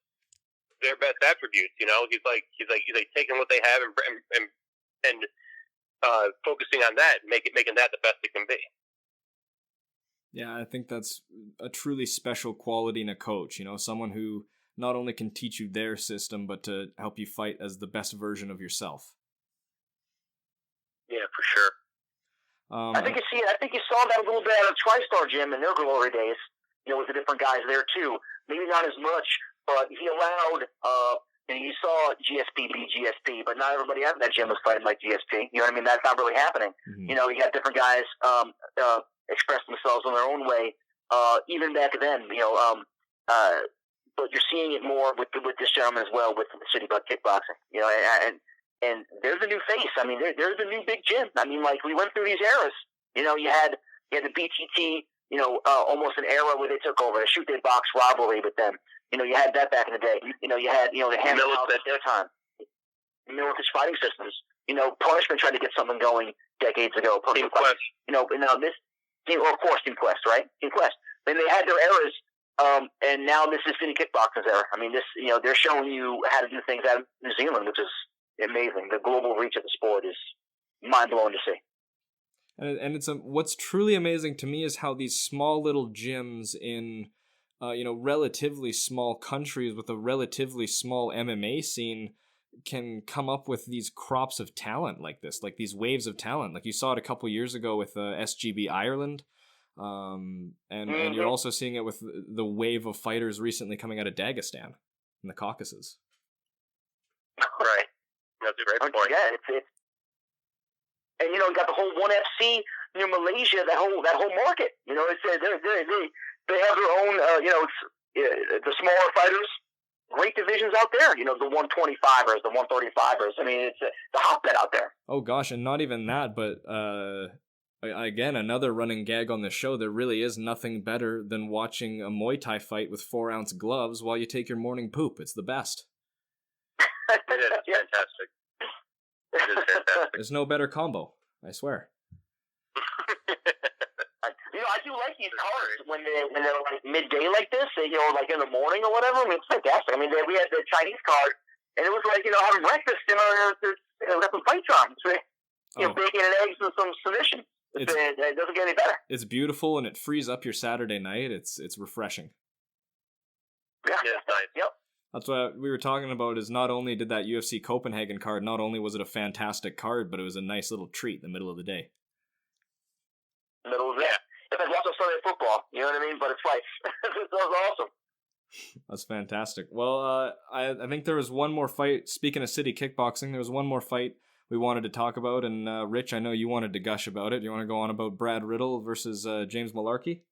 their best attributes. You know, he's like taking what they have and focusing on that, making that the best it can be. Yeah, I think that's a truly special quality in a coach, you know, someone who not only can teach you their system, but to help you fight as the best version of yourself. Yeah, for sure. I think you saw that a little bit at a TriStar gym in their glory days, you know, with the different guys there too. Maybe not as much, but he allowed, and you saw GSP be GSP, but not everybody at that gym was fighting like GSP. You know what I mean? That's not really happening. Mm-hmm. You know, you got different guys, express themselves in their own way, even back then, you know, but you're seeing it more with this gentleman as well, with City Buck Kickboxing, you know, and they're the new face. I mean, they're the new big gym. I mean, like, we went through these eras, you know, you had the BTT, you know, almost an era where they took over, the shoot they box rivalry with them. You know, you had that back in the day. You know, you had, you know, the Hammer House at their time. Militant fighting systems. You know, Punishment tried to get something going decades ago. Team Quest. You know, now this, or of course, Team Quest, right? Team Quest. Then they had their eras, and now this is City Kickboxing's era. I mean, this, you know, they're showing you how to do things out of New Zealand, which is amazing. The global reach of the sport is mind-blowing to see. And it's what's truly amazing to me is how these small little gyms in, you know, relatively small countries with a relatively small MMA scene can come up with these crops of talent like this, like these waves of talent. Like you saw it a couple years ago with SGB Ireland, and you're also seeing it with the wave of fighters recently coming out of Dagestan in the Caucasus. Right, that's a great point. Yeah, it's and you know, you got the whole ONE FC, you know, Malaysia, that whole market. You know, it's they have their own, you know, it's the smaller fighters. Great divisions out there, you know, the 125ers, the 135ers. I mean, it's the hotbed out there. Oh gosh, and not even that, but again, another running gag on the show. There really is nothing better than watching a Muay Thai fight with 4-ounce gloves while you take your morning poop. It's the best. It is fantastic. It is fantastic. There's no better combo, I swear. You know, I do like these cards when they're like midday like this, you know, like in the morning or whatever. I mean, it's fantastic. I mean, we had the Chinese card, and it was like, you know, having breakfast, you know, we got some fights on. So, you know, bacon and eggs and some submission. It doesn't get any better. It's beautiful, and it frees up your Saturday night. It's refreshing. Yeah, it's nice. Yep. That's what we were talking about, is not only did that UFC Copenhagen card, not only was it a fantastic card, but it was a nice little treat in the middle of the day. Middle of the day. It's like watching Sunday football, you know what I mean? But it's like, that was awesome. That's fantastic. Well, I think there was one more fight. Speaking of City Kickboxing, there was one more fight we wanted to talk about, and Rich, I know you wanted to gush about it. You want to go on about Brad Riddle versus James Malarkey?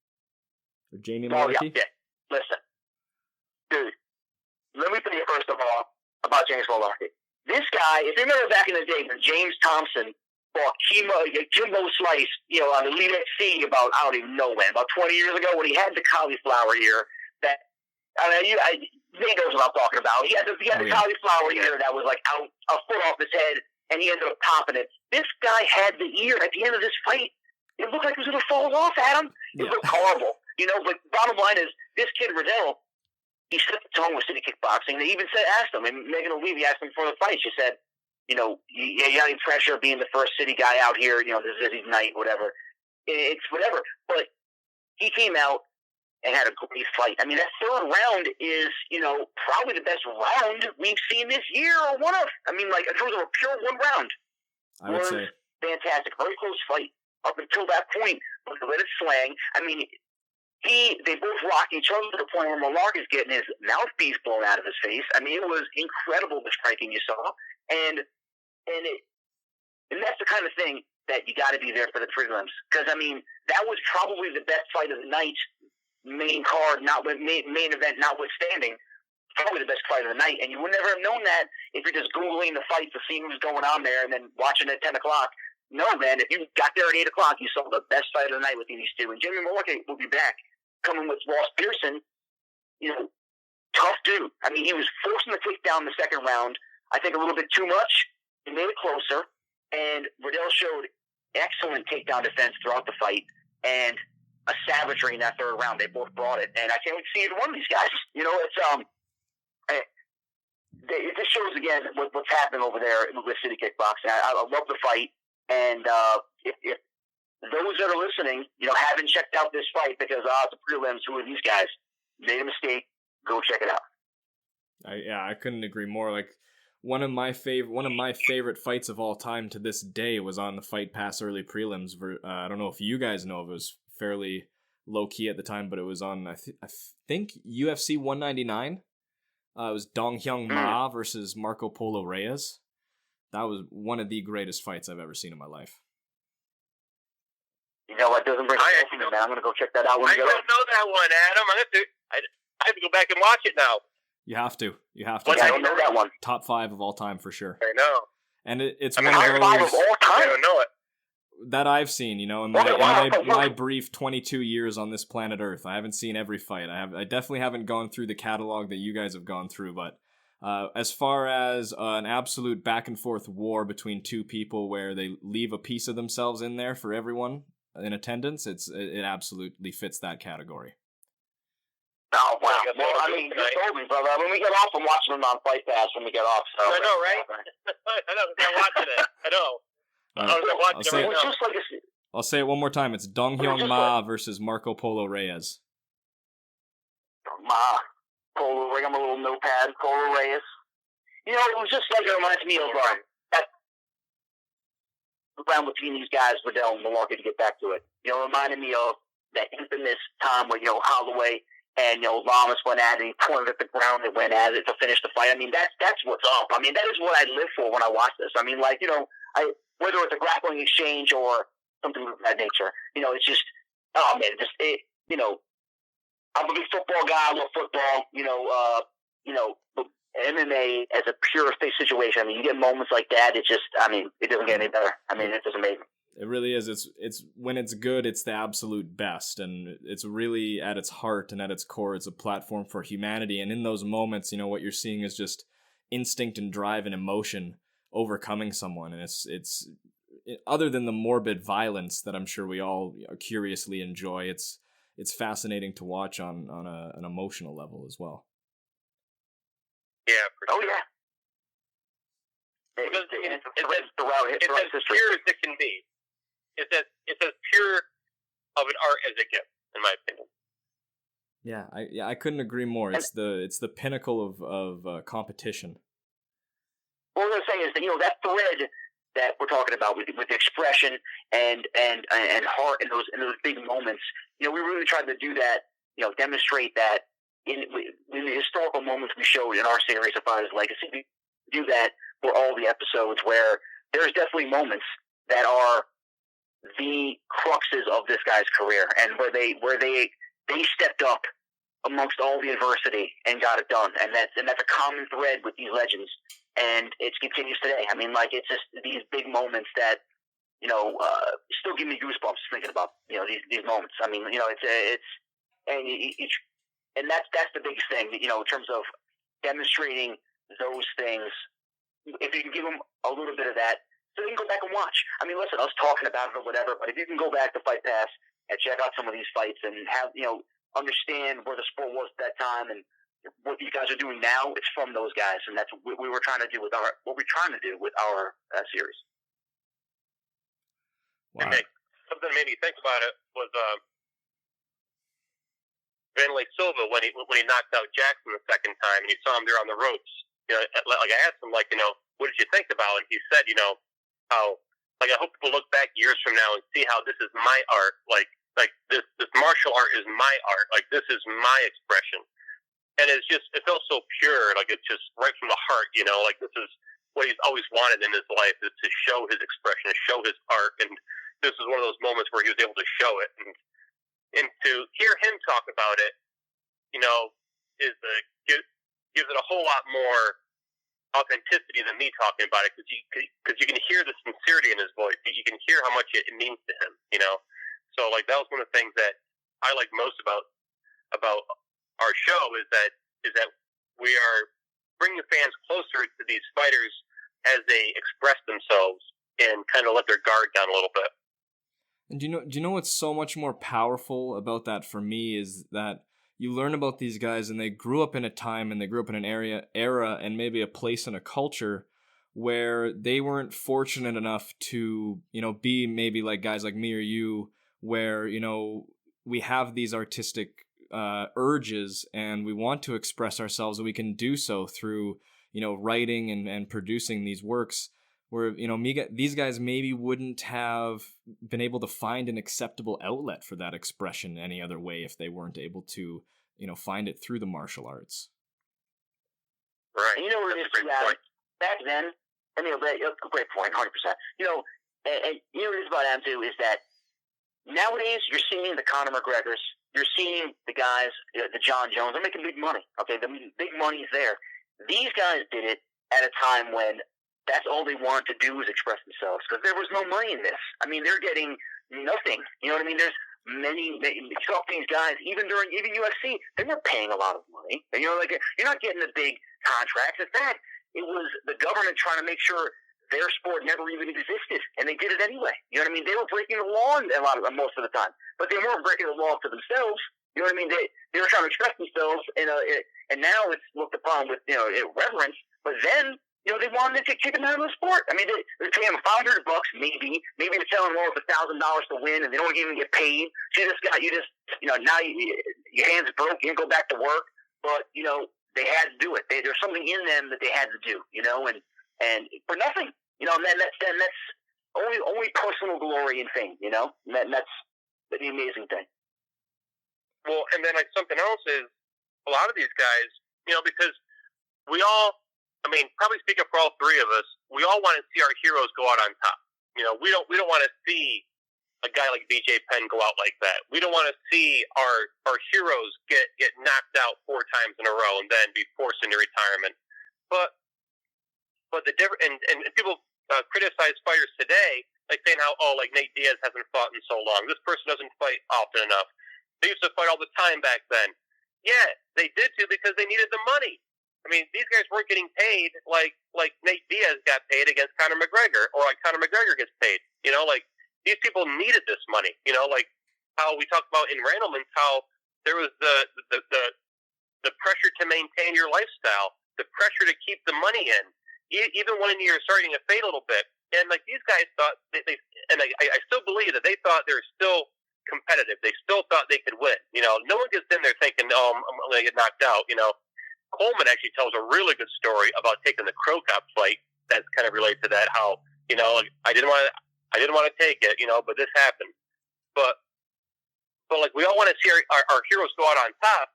Or Jamie Malarkey? Yeah. Listen, dude, let me tell you first of all about James Malarkey. This guy, if you remember back in the day when James Thompson fought Kimbo Slice, you know, on the Elite XC about, I don't even know when, about 20 years ago, when he had the cauliflower ear, that, I mean, Nate knows what I'm talking about. He had the cauliflower ear that was like out a foot off his head, and he ended up popping it. This guy had the ear at the end of this fight. It looked like it was going to fall off at him. It looked horrible. You know, but bottom line is, this kid Riddell, he set the tone with City Kickboxing. They even asked him, and Megan O'Leary asked him before the fight, she said, you got any pressure of being the first city guy out here. This is his night, whatever. It's whatever. But he came out and had a great fight. I mean, that third round is, probably the best round we've seen this year, or one of. I mean, like, in terms of a pure one round. I would say. Fantastic. Very close fight up until that point. But they let it slang. I mean, they both rocked each other to the point where Malark is getting his mouthpiece blown out of his face. I mean, it was incredible, the striking you saw. And that's the kind of thing that you got to be there for the prelims. Because, I mean, that was probably the best fight of the night. Main event notwithstanding, probably the best fight of the night, and you would never have known that if you're just Googling the fight to see who's going on there and then watching at 10 o'clock. No, man, if you got there at 8 o'clock, you saw the best fight of the night with these two. And Jimmy Malarkey will be back, coming with Ross Pearson, tough dude. I mean, he was forcing the takedown in the second round, I think a little bit too much. He made it closer, and Riddell showed excellent takedown defense throughout the fight, and a savagery in that third round. They both brought it, and I can't wait to see either one of these guys. It just shows again what's happening over there with City Kickboxing. I love the fight, and if those that are listening, haven't checked out this fight because it's a prelims, who are these guys? Made a mistake. Go check it out. I couldn't agree more. Like one of my favorite fights of all time to this day was on the Fight Pass early prelims. I don't know if you guys know if it was fairly low key at the time, but it was on I think UFC 199. It was Dong Hyung Ma versus Marco Polo Reyes. That was one of the greatest fights I've ever seen in my life. You know what? Doesn't bring it to me, man. I'm gonna go check that out when we get I don't know that one, Adam. I have to go back and watch it now. You have to. I don't know that one. Top 5 of all time for sure. I know. And it's one of those. Top 5 of all time. I don't know it. That I've seen, in my brief 22 years on this planet Earth. I haven't seen every fight. I definitely haven't gone through the catalog that you guys have gone through, but as far as an absolute back and forth war between two people where they leave a piece of themselves in there for everyone in attendance, it absolutely fits that category. Oh, wow. Well, I mean, you told me, brother. When we get off, I'm watching them on Fight Pass when we get off. So. I know, right? I know. I'm watching it. I know. I'll say it one more time. It's Dong Hyung Ma versus Marco Polo Reyes. Polo Reyes. I'm a little notepad. Polo Reyes. It was just like it reminds me of that round between these guys, Riddell and Malarkey, to get back to it. It reminded me of that infamous time where Holloway and Lamas went at it. He pointed at the ground and went at it to finish the fight. I mean, that's what's up. I mean, that is what I live for when I watch this. I mean, like whether it's a grappling exchange or something of that nature, it's just, I'm a big football guy. I love football. MMA as a pure face situation. I mean, you get moments like that. It doesn't get any better. I mean, it's just amazing. It really is. It's when it's good, it's the absolute best, and it's really at its heart and at its core, it's a platform for humanity. And in those moments, what you're seeing is just instinct and drive and emotion overcoming someone, and it's other than the morbid violence that I'm sure we all curiously enjoy, it's fascinating to watch on an emotional level as well. Yeah. For sure. Yeah. It's as pure as it can be. It's as pure of an art as it gets, in my opinion. I couldn't agree more. It's the pinnacle of competition. What I was going to say is that that thread that we're talking about with expression and heart and those big moments, we really tried to do that, demonstrate that in the historical moments we showed in our series of Fighters Legacy. We do that for all the episodes where there's definitely moments that are the cruxes of this guy's career, and where they stepped up amongst all the adversity and got it done, and that's a common thread with these legends, and it continues today. I mean, like, it's just these big moments that still give me goosebumps thinking about these moments. I mean, and that's the biggest thing, in terms of demonstrating those things. If you can give them a little bit of that, so they can go back and watch. I mean, listen, us talking about it or whatever, but if you can go back to Fight Pass and check out some of these fights and have, understand where the sport was at that time and what these guys are doing now, it's from those guys, and that's what we were trying to do with our series. Wow. And something that made me think about it was Vanderlei Silva when he knocked out Jackson the second time, and you saw him there on the ropes. Like I asked him, what did you think about it? And he said, how I hope people look back years from now and see how this is my art. Like this martial art is my art. Like this is my expression. And it felt so pure. Like it's just right from the heart. Like this is what he's always wanted in his life, is to show his expression, to show his art. And this is one of those moments where he was able to show it. And to hear him talk about it, gives it a whole lot more authenticity than me talking about it, because you can hear the sincerity in his voice. You can hear how much it means to him. So that was one of the things that I like most about our show is that we are bringing fans closer to these fighters as they express themselves and kind of let their guard down a little bit. And do you know what's so much more powerful about that for me is that you learn about these guys and they grew up in a time and they grew up in an era and maybe a place and a culture where they weren't fortunate enough to, be maybe like guys like me or you, where, we have these artistic urges and we want to express ourselves, and we can do so through, writing and producing these works. Where, these guys maybe wouldn't have been able to find an acceptable outlet for that expression any other way if they weren't able to, find it through the martial arts. Right. And what it is, back then, great point, 100%. And what it is about them, too, is that nowadays you're seeing the Conor McGregors, you're seeing the guys, the John Jones, they're making big money, okay? The big money's there. These guys did it at a time when that's all they wanted to do was express themselves, because there was no money in this. I mean, they're getting nothing. You know what I mean? There's some of these guys, even UFC, they weren't paying a lot of money. And, you're not getting the big contracts. In fact, it was the government trying to make sure their sport never even existed, and they did it anyway. You know what I mean? They were breaking the law most of the time, but they weren't breaking the law for themselves. You know what I mean? They were trying to express themselves, and now it's looked upon with reverence. But then, they wanted to kick them out of the sport. I mean, they're paying them $500, maybe they're telling them it's $1,000 to win, and they don't even get paid. So now your hands broke, you can go back to work, but they had to do it. There's something in them that they had to do, and for nothing, and that's only personal glory and fame, and that's the amazing thing. Well, and then something else is a lot of these guys, because we all, probably speaking for all three of us, we all want to see our heroes go out on top. We don't want to see a guy like BJ Penn go out like that. We don't want to see our heroes get knocked out 4 times in a row and then be forced into retirement. But the different and people criticize fighters today, like saying how Nate Diaz hasn't fought in so long. This person doesn't fight often enough. They used to fight all the time back then. Yeah, they did too because they needed the money. I mean, these guys weren't getting paid like Nate Diaz got paid against Conor McGregor, or like Conor McGregor gets paid. These people needed this money. Like how we talked about in Randleman's, how there was the pressure to maintain your lifestyle, the pressure to keep the money in, even when you're starting to fade a little bit. And these guys thought I still believe that they thought they were still competitive. They still thought they could win. No one gets in there thinking, "Oh, I'm going to get knocked out." Coleman actually tells a really good story about taking the Crow Cop fight. That's kind of related to that. How I didn't want to take it, but this happened. But we all want to see our heroes go out on top.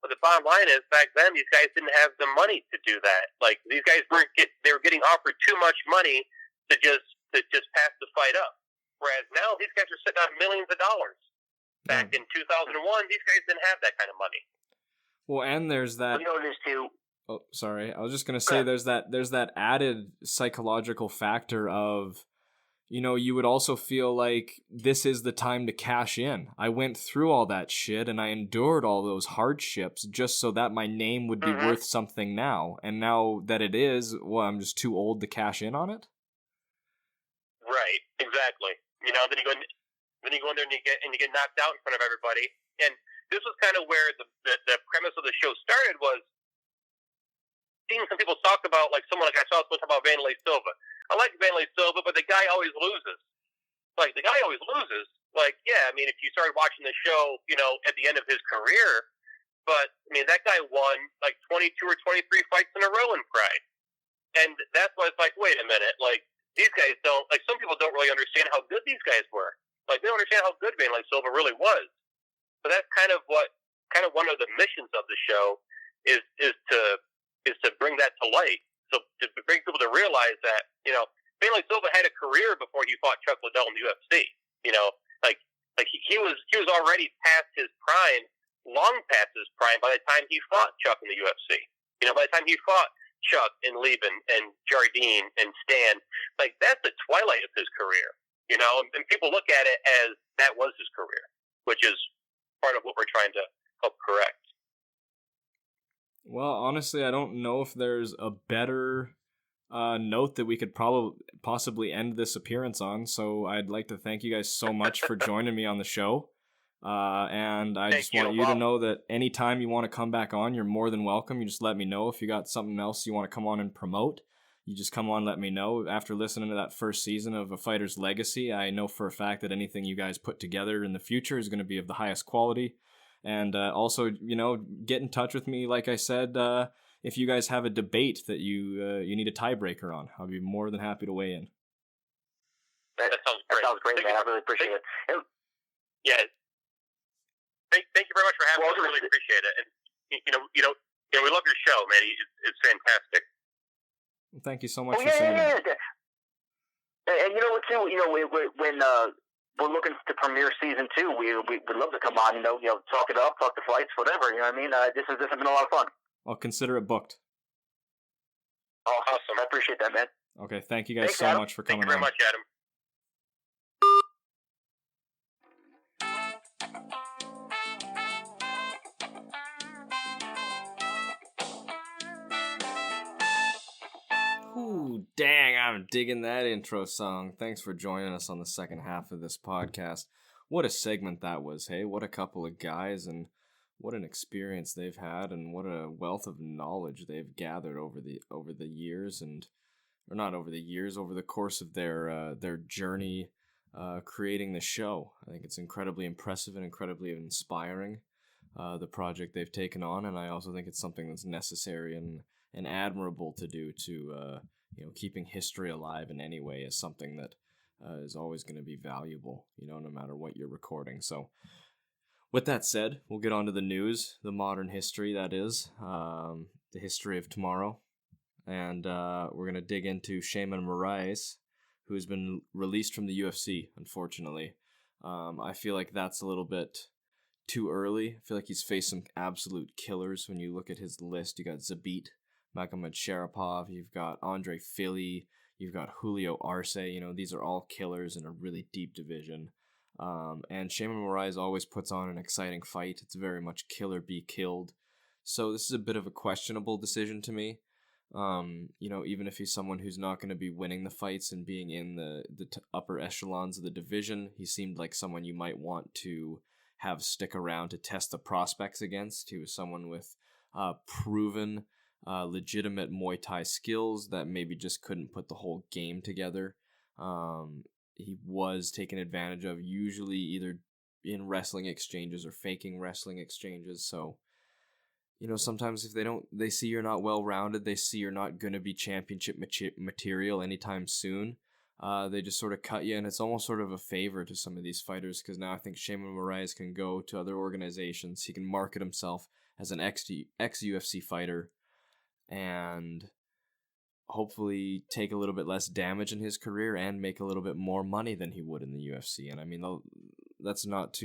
But the bottom line is, back then these guys didn't have the money to do that. Like these guys they were getting offered too much money to just pass the fight up. Whereas now these guys are sitting on millions of dollars. Back in 2001, these guys didn't have that kind of money. Well, and there's that. This too. Oh, sorry. I was just gonna say there's that added psychological factor of, you would also feel like this is the time to cash in. I went through all that shit and I endured all those hardships just so that my name would be worth something now. And now that it is, I'm just too old to cash in on it. Right. Exactly. Then you go in there and you get knocked out in front of everybody. And this was kind of where the premise of the show started, was seeing some people talk about, like someone like I saw someone talk about Vanderlei Silva. I like Vanderlei Silva, but the guy always loses. Like, the guy always loses. Like, yeah, I mean, if you started watching the show, you know, at the end of his career, but, I mean, that guy won, like, 22 or 23 fights in a row in Pride. And that's why it's like, wait a minute, like, these guys don't, like, some people don't really understand how good these guys were. Like, they don't understand how good Vanderlei Silva really was. So that's kind of one of the missions of the show is to bring that to light. So to bring people to realize that, you know, Vanderlei Silva had a career before he fought Chuck Liddell in the UFC. You know, like he was already past his prime, long past his prime by the time he fought Chuck in the UFC. You know, by the time he fought Chuck and Lieben and Jardine and Stan, like, that's the twilight of his career. You know, and people look at it as that was his career, which is part of what we're trying to help correct. Well, honestly, I don't know if there's a better note that we could possibly end this appearance on. So I'd like to thank you guys so much for joining me on the show. And I just want you to know that anytime you want to come back on, you're more than welcome. You just let me know if you got something else you want to come on and promote. You just come on, let me know. After listening to that first season of A Fighter's Legacy, I know for a fact that anything you guys put together in the future is going to be of the highest quality. And also, you know, get in touch with me, like I said, if you guys have a debate that you need a tiebreaker on. I'll be more than happy to weigh in. That sounds great, man. I really appreciate it. Yeah. Thank you very much for having us. I really appreciate it. And you know, we love your show, man. It's fantastic. Well, thank you so much for saying that. And you know what, too? You know, when we're looking to premiere season 2, we'd love to come on. You know, talk it up, talk the fights, whatever. You know what I mean? This has been a lot of fun. I'll consider it booked. Oh, awesome! I appreciate that, man. Okay, thank you guys so much for coming on. Thank you very much, Adam. Ooh, dang, I'm digging that intro song. Thanks for joining us on the second half of this podcast. What a segment that was, hey? What a couple of guys, and what an experience they've had, and what a wealth of knowledge they've gathered over the years, over the course of their journey creating the show. I think it's incredibly impressive and incredibly inspiring, the project they've taken on, and I also think it's something that's necessary and admirable to do to keeping history alive in any way is something that is always going to be valuable, no matter what you're recording. So with that said, we'll get on to the news, the modern history, that is, the history of tomorrow. And we're going to dig into Shaman Moraes, who's been released from the UFC, unfortunately. I feel like that's a little bit too early. I feel like he's faced some absolute killers. When you look at his list, you got Zabit, Magomed Sharapov, you've got Andre Fili, you've got Julio Arce. These are all killers in a really deep division. And Shaman Moraes always puts on an exciting fight. It's very much kill or be killed. So this is a bit of a questionable decision to me. Even if he's someone who's not going to be winning the fights and being in the upper echelons of the division, he seemed like someone you might want to have stick around to test the prospects against. He was someone with proven, legitimate Muay Thai skills that maybe just couldn't put the whole game together. He was taken advantage of, usually either in wrestling exchanges or faking wrestling exchanges. So, sometimes if they see you're not well-rounded, they see you're not going to be championship material anytime soon, they just sort of cut you, and it's almost sort of a favor to some of these fighters, because now I think Shaman Moraes can go to other organizations. He can market himself as an ex-UFC fighter and hopefully take a little bit less damage in his career and make a little bit more money than he would in the UFC. And I mean, let's not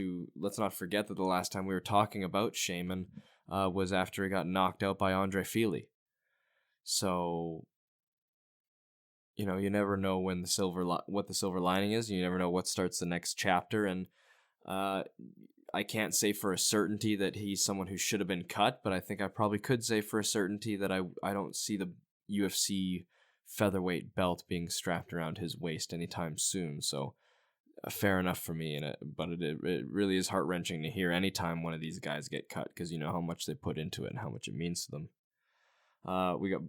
forget that the last time we were talking about Shaman was after he got knocked out by Andre Fili. So, you never know when what the silver lining is. You never know what starts the next chapter. And I can't say for a certainty that he's someone who should have been cut, but I think I probably could say for a certainty that I don't see the UFC featherweight belt being strapped around his waist anytime soon. So fair enough for me, but it really is heart-wrenching to hear anytime one of these guys get cut, because you know how much they put into it and how much it means to them. We got,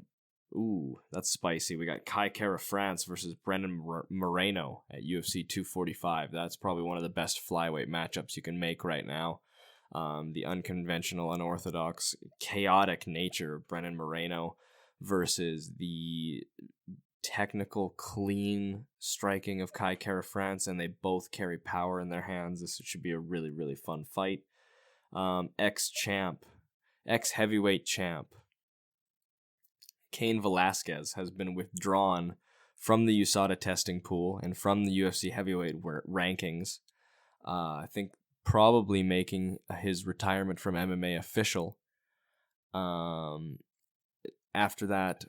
that's spicy. We got Kai Kara France versus Brendan Moreno at UFC 245. That's probably one of the best flyweight matchups you can make right now. The unconventional, unorthodox, chaotic nature of Brendan Moreno versus the technical, clean striking of Kai Kara France, and they both carry power in their hands. This should be a really, really fun fight. Ex-heavyweight champ, Cain Velasquez has been withdrawn from the USADA testing pool and from the UFC heavyweight rankings. I think probably making his retirement from MMA official. After that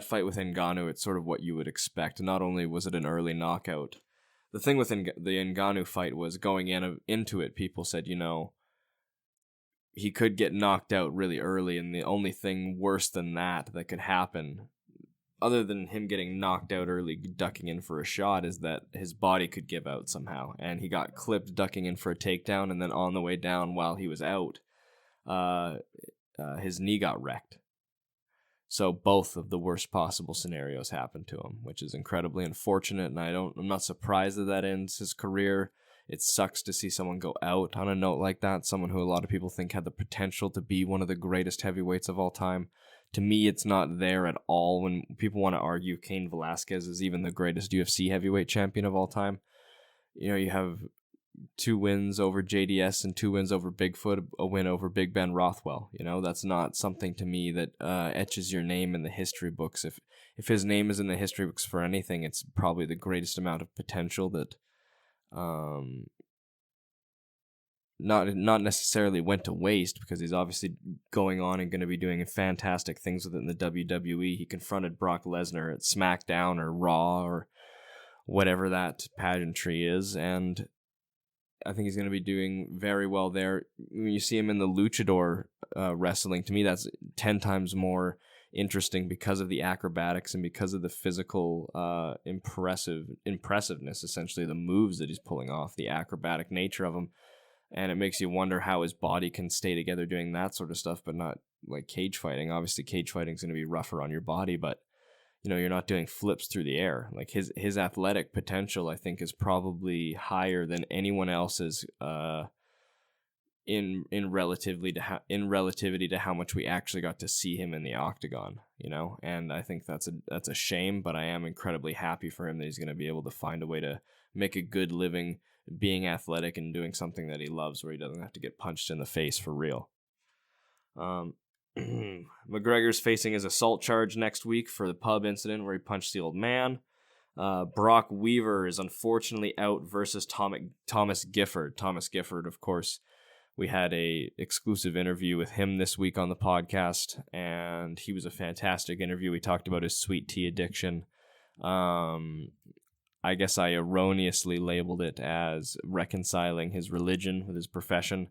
fight with Ngannou, it's sort of what you would expect. Not only was it an early knockout, the thing with the Ngannou fight was going into it, people said, he could get knocked out really early, and the only thing worse than that could happen, other than him getting knocked out early, ducking in for a shot, is that his body could give out somehow. And he got clipped ducking in for a takedown, and then on the way down while he was out, his knee got wrecked. So both of the worst possible scenarios happened to him, which is incredibly unfortunate, and I'm not surprised that ends his career. It sucks to see someone go out on a note like that, someone who a lot of people think had the potential to be one of the greatest heavyweights of all time. To me, it's not there at all. When people want to argue Cain Velasquez is even the greatest UFC heavyweight champion of all time, you have 2 wins over JDS and 2 wins over Bigfoot, a win over Big Ben Rothwell. That's not something to me that etches your name in the history books. If his name is in the history books for anything, it's probably the greatest amount of potential that not necessarily went to waste, because he's obviously going on and going to be doing fantastic things with it in the WWE. He confronted Brock Lesnar at SmackDown or Raw or whatever that pageantry is, and I think he's going to be doing very well there. When you see him in the luchador wrestling, to me that's 10 times more interesting because of the acrobatics and because of the physical impressiveness, essentially, the moves that he's pulling off, the acrobatic nature of them. And it makes you wonder how his body can stay together doing that sort of stuff, but not like cage fighting. Obviously, cage fighting is going to be rougher on your body, but you're not doing flips through the air. Like his athletic potential, I think, is probably higher than anyone else's in relativity to how much we actually got to see him in the octagon. And I think that's a shame, but I am incredibly happy for him that he's going to be able to find a way to make a good living being athletic and doing something that he loves, where he doesn't have to get punched in the face for real. McGregor's facing his assault charge next week for the pub incident where he punched the old man. Brock Weaver is unfortunately out versus Thomas Gifford. Thomas Gifford, of course, we had a exclusive interview with him this week on the podcast, and he was a fantastic interview. We talked about his sweet tea addiction. I guess I erroneously labeled it as reconciling his religion with his profession.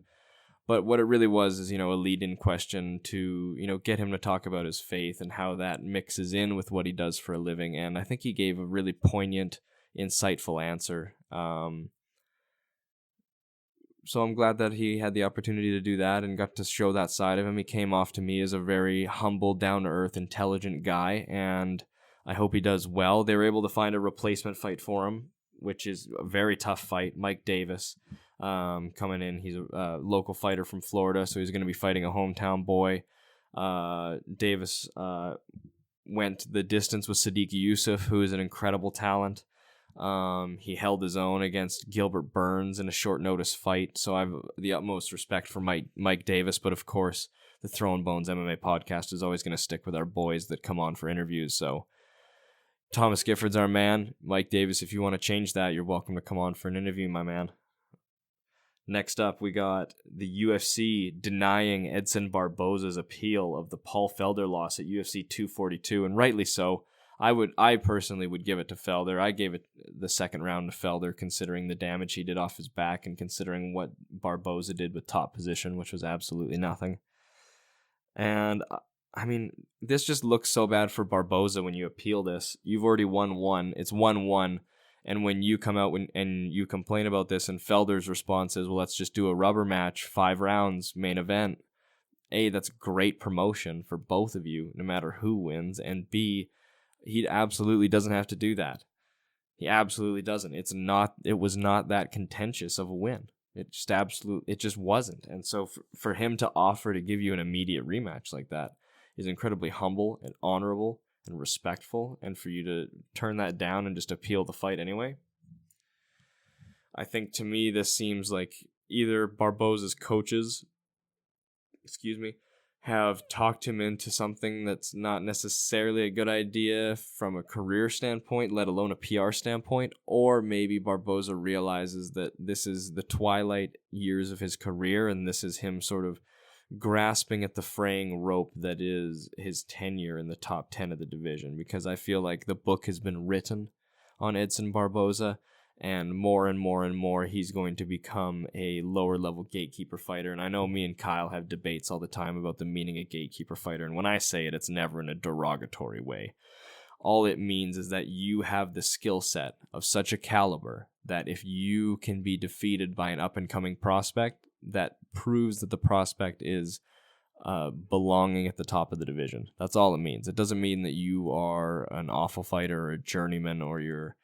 But what it really was is, a lead-in question to, get him to talk about his faith and how that mixes in with what he does for a living. And I think he gave a really poignant, insightful answer. So I'm glad that he had the opportunity to do that and got to show that side of him. He came off to me as a very humble, down-to-earth, intelligent guy, and I hope he does well. They were able to find a replacement fight for him, which is a very tough fight. Mike Davis coming in. He's a local fighter from Florida, so he's going to be fighting a hometown boy. Davis went the distance with Sadiq Yusuf, who is an incredible talent. He held his own against Gilbert Burns in a short notice fight, so I have the utmost respect for Mike Davis, but of course the Throwin Bones MMA podcast is always going to stick with our boys that come on for interviews, so Thomas Gifford's our man. Mike Davis, if you want to change that, you're welcome to come on for an interview, my man. Next up, we got the UFC denying Edson Barboza's appeal of the Paul Felder loss at UFC 242, and rightly so. I personally would give it to Felder. I gave it the second round to Felder, considering the damage he did off his back and considering what Barboza did with top position, which was absolutely nothing. And I mean, this just looks so bad for Barboza when you appeal this. You've already won one. It's 1-1. And when you come out and you complain about this, and Felder's response is, well, let's just do a rubber match, 5 rounds, main event. A, that's great promotion for both of you, no matter who wins. And B, he absolutely doesn't have to do that. He absolutely doesn't. It was not that contentious of a win. It just wasn't. And so for him to offer to give you an immediate rematch like that is incredibly humble and honorable and respectful. And for you to turn that down and just appeal the fight anyway, I think to me this seems like either Barboza's coaches, have talked him into something that's not necessarily a good idea from a career standpoint, let alone a PR standpoint, or maybe Barboza realizes that this is the twilight years of his career and this is him sort of grasping at the fraying rope that is his tenure in the top 10 of the division, because I feel like the book has been written on Edson Barboza, and more he's going to become a lower level gatekeeper fighter. And I know me and Kyle have debates all the time about the meaning of gatekeeper fighter, and when I say it, it's never in a derogatory way. All it means is that you have the skill set of such a caliber that if you can be defeated by an up-and-coming prospect, that proves that the prospect is belonging at the top of the division. That's all it means. It doesn't mean that you are an awful fighter or a journeyman or you're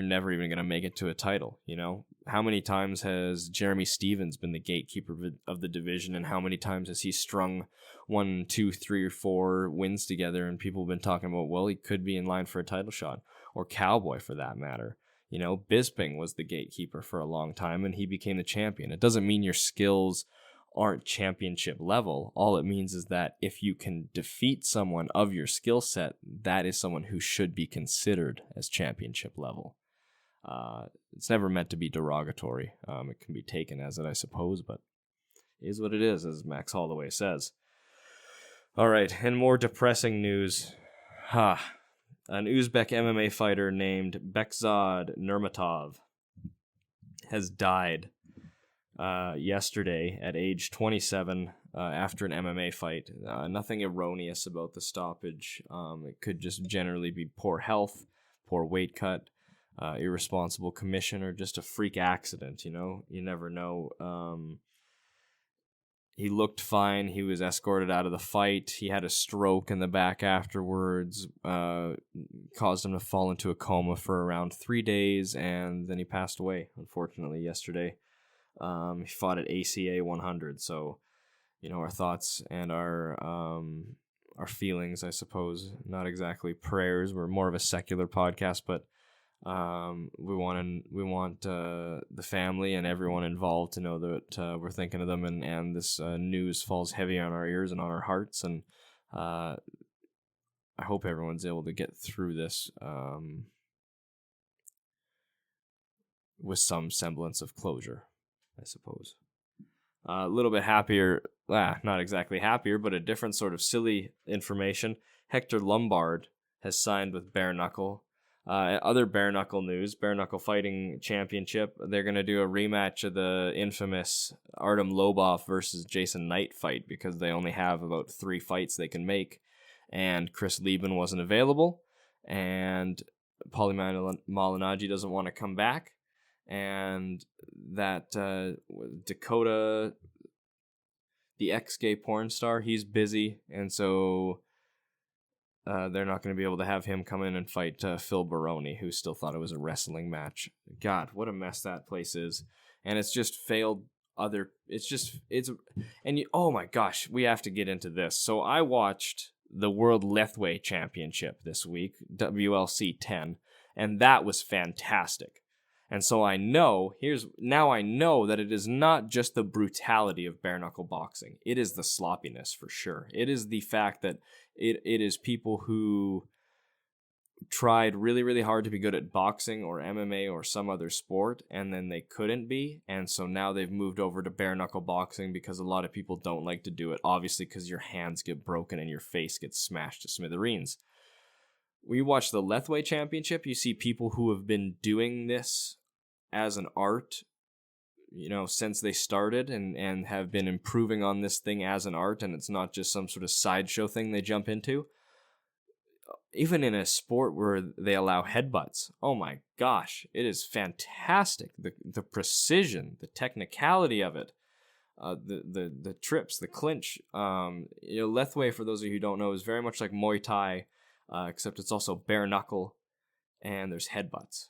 never even going to make it to a title. You know, how many times has Jeremy Stevens been the gatekeeper of the division, and how many times has he strung 1, 2, 3, or 4 wins together, and people have been talking about, well, he could be in line for a title shot, or Cowboy for that matter. You know, Bisping was the gatekeeper for a long time, and he became the champion. It doesn't mean your skills aren't championship level. All it means is that if you can defeat someone of your skill set, that is someone who should be considered as championship level. It's never meant to be derogatory. It can be taken as it, I suppose, but it is what it is, as Max Holloway says. All right, and more depressing news. An Uzbek MMA fighter named Bekzad Nurmatov has died yesterday at age 27 after an MMA fight. Nothing erroneous about the stoppage. It could just generally be poor health, poor weight cut, irresponsible commission, or just a freak accident. You know, you never know. He looked fine. He was escorted out of the fight. He had a stroke in the back afterwards, caused him to fall into a coma for around 3 days, and then he passed away, unfortunately, yesterday. He fought at ACA 100, so, you know, our thoughts and our feelings, I suppose, not exactly prayers. We're more of a secular podcast, but we want the family and everyone involved to know that we're thinking of them, and this news falls heavy on our ears and on our hearts, and I hope everyone's able to get through this with some semblance of closure, I suppose. A little bit happier, not exactly happier, but a different sort of silly information. Hector Lombard has signed with Bare Knuckle. Other Bare Knuckle news, Bare Knuckle Fighting Championship, they're going to do a rematch of the infamous Artem Lobov versus Jason Knight fight, because they only have about 3 fights they can make, and Chris Lieben wasn't available, and Paulie Malignaggi doesn't want to come back, and that Dakota, the ex-gay porn star, he's busy, and so they're not going to be able to have him come in and fight Phil Baroni, who still thought it was a wrestling match. God, what a mess that place is. And it's just failed oh my gosh, we have to get into this. So I watched the World Lethway Championship this week, WLC 10, and that was fantastic. And so I know that it is not just the brutality of bare knuckle boxing. It is the sloppiness for sure. It is the fact that it is people who tried really, really hard to be good at boxing or MMA or some other sport, and then they couldn't be. And so now they've moved over to bare knuckle boxing because a lot of people don't like to do it, obviously because your hands get broken and your face gets smashed to smithereens. When you watch the Lethway Championship, you see people who have been doing this as an art, you know, since they started, and have been improving on this thing as an art, and it's not just some sort of sideshow thing they jump into. even in a sport where they allow headbutts, oh my gosh, it is fantastic. The precision, the technicality of it, the trips, the clinch. Lethwei, for those of you who don't know, is very much like Muay Thai, except it's also bare knuckle, and there's headbutts.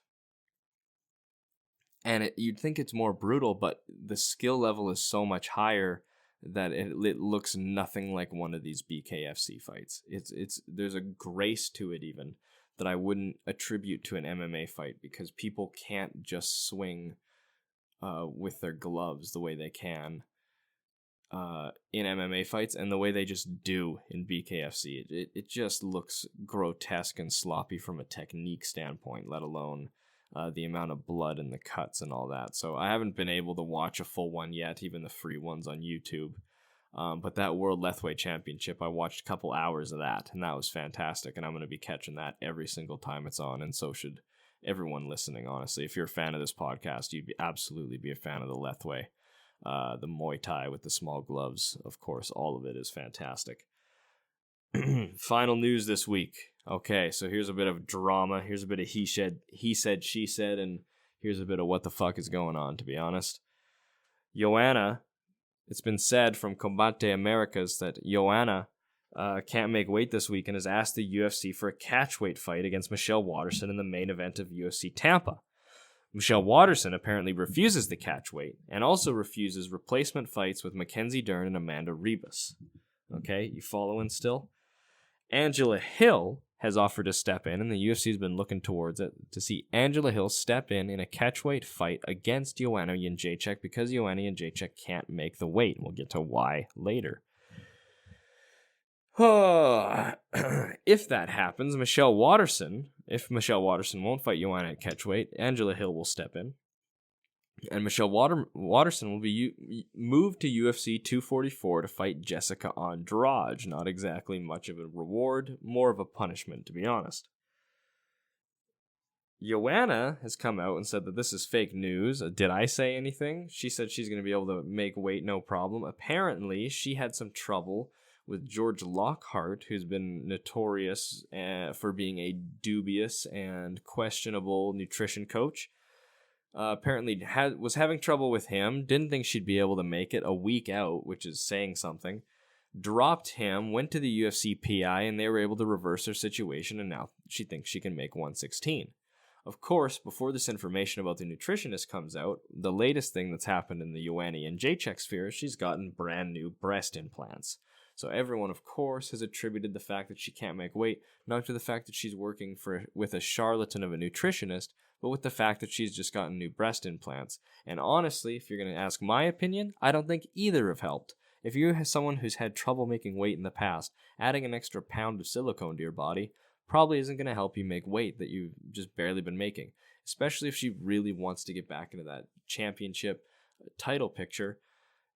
And you'd think it's more brutal, but the skill level is so much higher that it looks nothing like one of these BKFC fights. There's a grace to it even that I wouldn't attribute to an MMA fight, because people can't just swing with their gloves the way they can in MMA fights, and the way they just do in BKFC. It just looks grotesque and sloppy from a technique standpoint, let alone the amount of blood and the cuts and all that. So I haven't been able to watch a full one yet, even the free ones on YouTube. But that World Lethwei Championship, I watched a couple hours of that, and that was fantastic. And I'm going to be catching that every single time it's on, and so should everyone listening, honestly. If you're a fan of this podcast, you'd absolutely be a fan of the Lethwei. The Muay Thai with the small gloves, of course, all of it is fantastic. Final news this week. Okay, so here's a bit of drama. Here's a bit of he said, she said, and here's a bit of what the fuck is going on, to be honest. Joanna, it's been said from Combate Americas that Joanna can't make weight this week and has asked the UFC for a catchweight fight against Michelle Waterson in the main event of UFC Tampa. Michelle Waterson apparently refuses the catchweight and also refuses replacement fights with Mackenzie Dern and Amanda Ribas. Okay, you following still? Angela Hill has offered to step in, and the UFC has been looking towards it to see Angela Hill step in a catchweight fight against Joanna Jędrzejczyk, because Joanna Jędrzejczyk can't make the weight. We'll get to why later. If that happens, if Michelle Waterson won't fight Joanna at catchweight, Angela Hill will step in. And Michelle Waterson will be moved to UFC 244 to fight Jessica Andrade. Not exactly much of a reward, more of a punishment, to be honest. Joanna has come out and said that this is fake news. Did I say anything? She said she's going to be able to make weight no problem. Apparently, she had some trouble with George Lockhart, who's been notorious for being a dubious and questionable nutrition coach. Apparently was having trouble with him, didn't think she'd be able to make it a week out, which is saying something. Dropped him, went to the UFC PI, and they were able to reverse their situation, and now she thinks she can make 116. Of course, before this information about the nutritionist comes out, the latest thing that's happened in the Joanna Jędrzejczyk sphere is she's gotten brand new breast implants. So everyone, of course, has attributed the fact that she can't make weight not to the fact that she's working with a charlatan of a nutritionist, but with the fact that she's just gotten new breast implants. And honestly, if you're going to ask my opinion, I don't think either have helped. If you have someone who's had trouble making weight in the past, adding an extra pound of silicone to your body probably isn't going to help you make weight that you've just barely been making, especially if she really wants to get back into that championship title picture.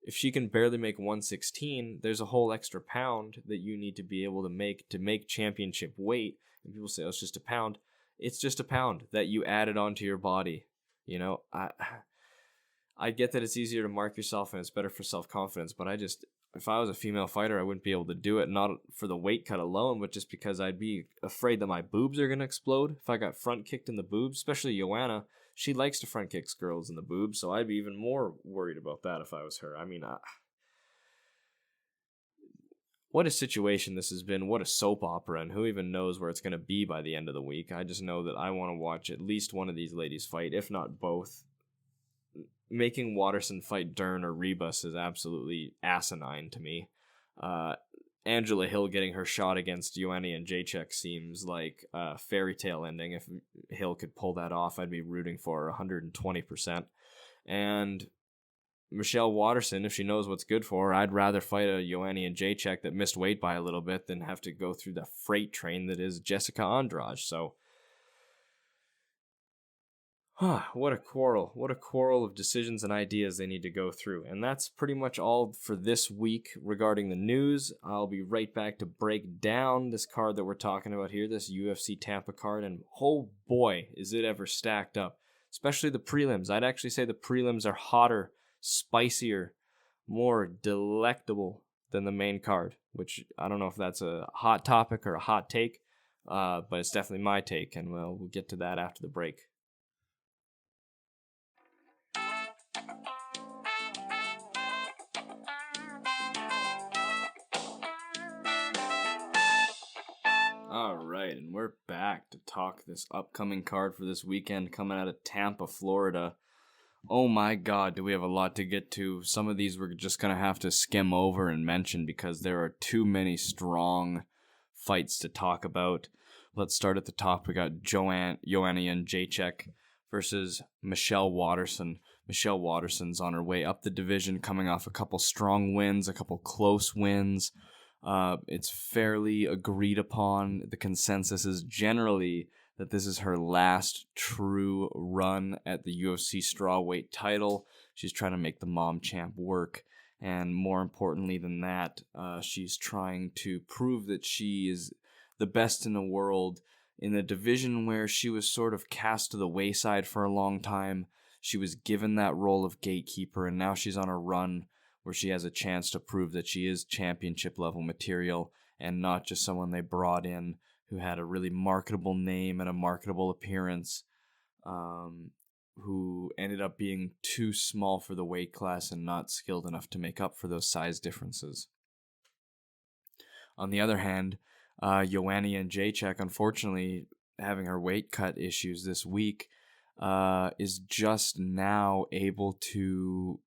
If she can barely make 116, there's a whole extra pound that you need to be able to make championship weight. And people say, oh, it's just a pound. It's just a pound that you added onto your body. You know, I get that it's easier to mark yourself and it's better for self-confidence, but if I was a female fighter, I wouldn't be able to do it, not for the weight cut alone, but just because I'd be afraid that my boobs are going to explode if I got front kicked in the boobs, especially Joanna. She likes to front kick girls in the boobs, so I'd be even more worried about that if I was her. I mean, what a situation this has been. What a soap opera, and who even knows where it's going to be by the end of the week. I just know that I want to watch at least one of these ladies fight, if not both. Making Waterson fight Dern or Ribas is absolutely asinine to me. Angela Hill getting her shot against Joanna Jędrzejczyk seems like a fairy tale ending. If Hill could pull that off, I'd be rooting for her 120%. And Michelle Waterson, if she knows what's good for her, I'd rather fight a Joanna Jędrzejczyk that missed weight by a little bit than have to go through the freight train that is Jessica Andrade. So, what a quarrel. What a quarrel of decisions and ideas they need to go through. And that's pretty much all for this week regarding the news. I'll be right back to break down this card that we're talking about here, this UFC Tampa card, and oh boy, is it ever stacked up. Especially the prelims. I'd actually say the prelims are hotter, spicier, more delectable than the main card, which I don't know if that's a hot topic or a hot take, but it's definitely my take, and we'll get to that after the break. All right, and we're back to talk this upcoming card for this weekend coming out of Tampa, Florida. Oh my God, do we have a lot to get to. Some of these we're just going to have to skim over and mention because there are too many strong fights to talk about. Let's start at the top. We got Joanna Jacek versus Michelle Waterson. Michelle Waterson's on her way up the division, coming off a couple strong wins, a couple close wins. It's fairly agreed upon. The consensus is generally that this is her last true run at the UFC strawweight title. She's trying to make the mom champ work. And more importantly than that, she's trying to prove that she is the best in the world in a division where she was sort of cast to the wayside for a long time. She was given that role of gatekeeper, and now she's on a run where she has a chance to prove that she is championship level material and not just someone they brought in who had a really marketable name and a marketable appearance, who ended up being too small for the weight class and not skilled enough to make up for those size differences. On the other hand, Joanna Jacek, unfortunately, having her weight cut issues this week, is just now able to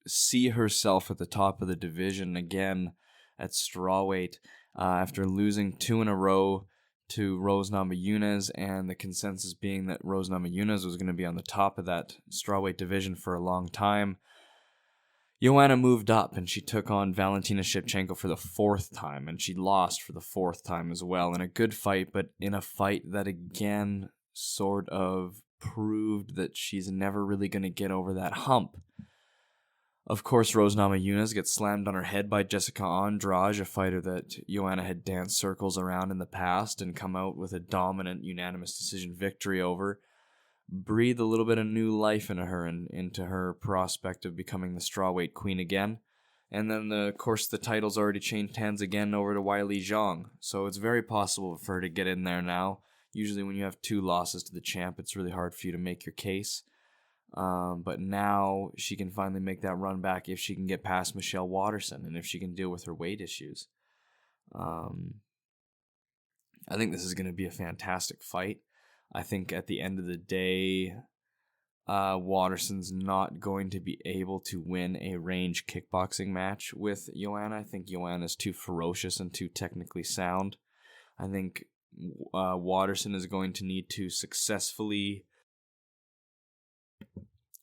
see herself at the top of the division again at strawweight after losing 2 in a row to Rose Namajunas, and the consensus being that Rose Namajunas was going to be on the top of that strawweight division for a long time. Joanna moved up and she took on Valentina Shevchenko for the 4th time, and she lost for the 4th time as well in a good fight, but in a fight that again sort of proved that she's never really going to get over that hump. Of course, Rose Namajunas gets slammed on her head by Jessica Andrade, a fighter that Joanna had danced circles around in the past and come out with a dominant unanimous decision victory over. Breathe a little bit of new life into her and into her prospect of becoming the strawweight queen again. And then, of course, the title's already changed hands again over to Weili Zhang. So it's very possible for her to get in there now. Usually when you have 2 losses to the champ, it's really hard for you to make your case. But now she can finally make that run back if she can get past Michelle Waterson and if she can deal with her weight issues. I think this is going to be a fantastic fight. I think at the end of the day, Waterson's not going to be able to win a range kickboxing match with Joanna. I think Joanna's too ferocious and too technically sound. I think Waterson is going to need to successfully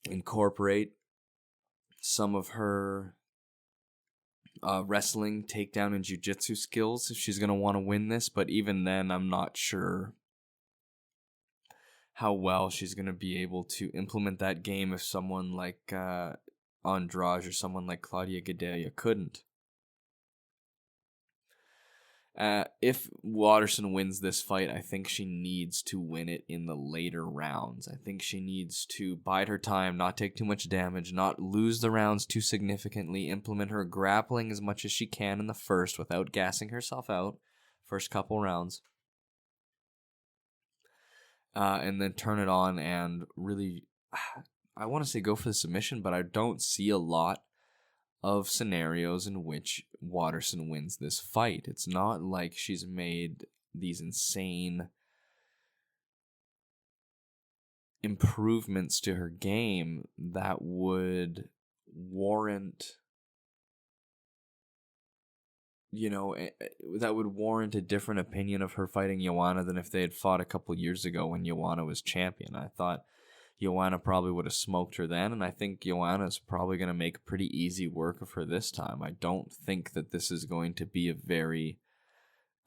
incorporate some of her wrestling, takedown, and jiu-jitsu skills if she's going to want to win this. But even then, I'm not sure how well she's going to be able to implement that game if someone like Andrade or someone like Claudia Gadelha couldn't. If Waterson wins this fight, I think she needs to win it in the later rounds. I think she needs to bide her time, not take too much damage, not lose the rounds too significantly, implement her grappling as much as she can in the first without gassing herself out, first couple rounds, and then turn it on and really, I want to say go for the submission, but I don't see a lot of scenarios in which Waterson wins this fight. It's not like she's made these insane improvements to her game that would warrant, that would warrant a different opinion of her fighting Joanna than if they had fought a couple years ago when Joanna was champion. I thought Joanna probably would have smoked her then, and I think Joanna's probably going to make pretty easy work of her this time. I don't think that this is going to be a very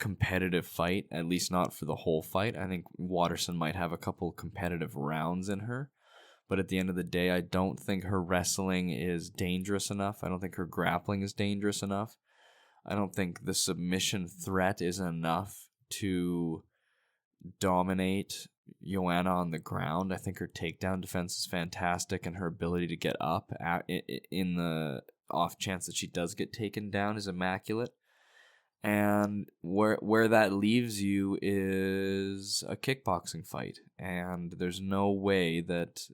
competitive fight, at least not for the whole fight. I think Waterson might have a couple competitive rounds in her, but at the end of the day, I don't think her wrestling is dangerous enough. I don't think her grappling is dangerous enough. I don't think the submission threat is enough to dominate Joanna on the ground. I think her takedown defense is fantastic, and her ability to get up in the off chance that she does get taken down is immaculate. And where that leaves you is a kickboxing fight. And there's no way that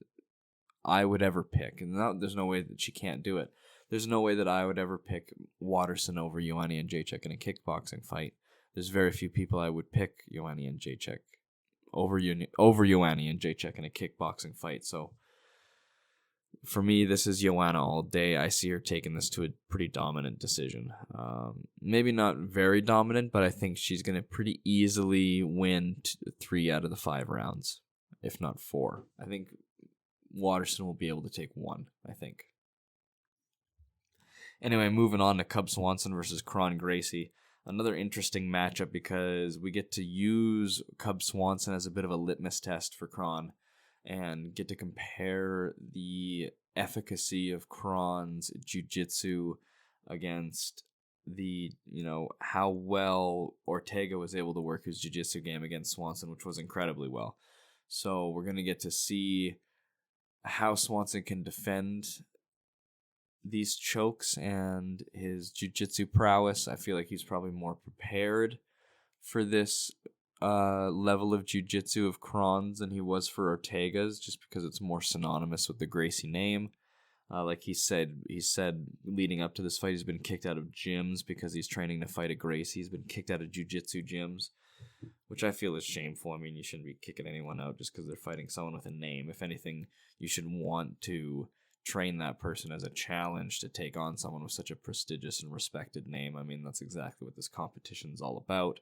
I would ever pick, and there's no way that she can't do it. There's no way that I would ever pick Waterson over Joanna and Jacek in a kickboxing fight. There's very few people I would pick Joanna and Jacek over Joanna and Jacek in a kickboxing fight. So for me, this is Joanna all day. I see her taking this to a pretty dominant decision. Maybe not very dominant, but I think she's going to pretty easily win 3 out of the 5 rounds, if not 4. I think Waterson will be able to take 1, I think. Anyway, moving on to Cub Swanson versus Kron Gracie. Another interesting matchup because we get to use Cub Swanson as a bit of a litmus test for Kron and get to compare the efficacy of Kron's jiu-jitsu against the, how well Ortega was able to work his jiu-jitsu game against Swanson, which was incredibly well. So we're going to get to see how Swanson can defend these chokes and his jiu-jitsu prowess. I feel like he's probably more prepared for this level of jiu-jitsu of Kron's than he was for Ortega's, just because it's more synonymous with the Gracie name. Like he said leading up to this fight, he's been kicked out of gyms because he's training to fight a Gracie. He's been kicked out of jiu-jitsu gyms, which I feel is shameful. I mean, you shouldn't be kicking anyone out just because they're fighting someone with a name. If anything, you should want to train that person as a challenge to take on someone with such a prestigious and respected name. I mean, that's exactly what this competition's all about.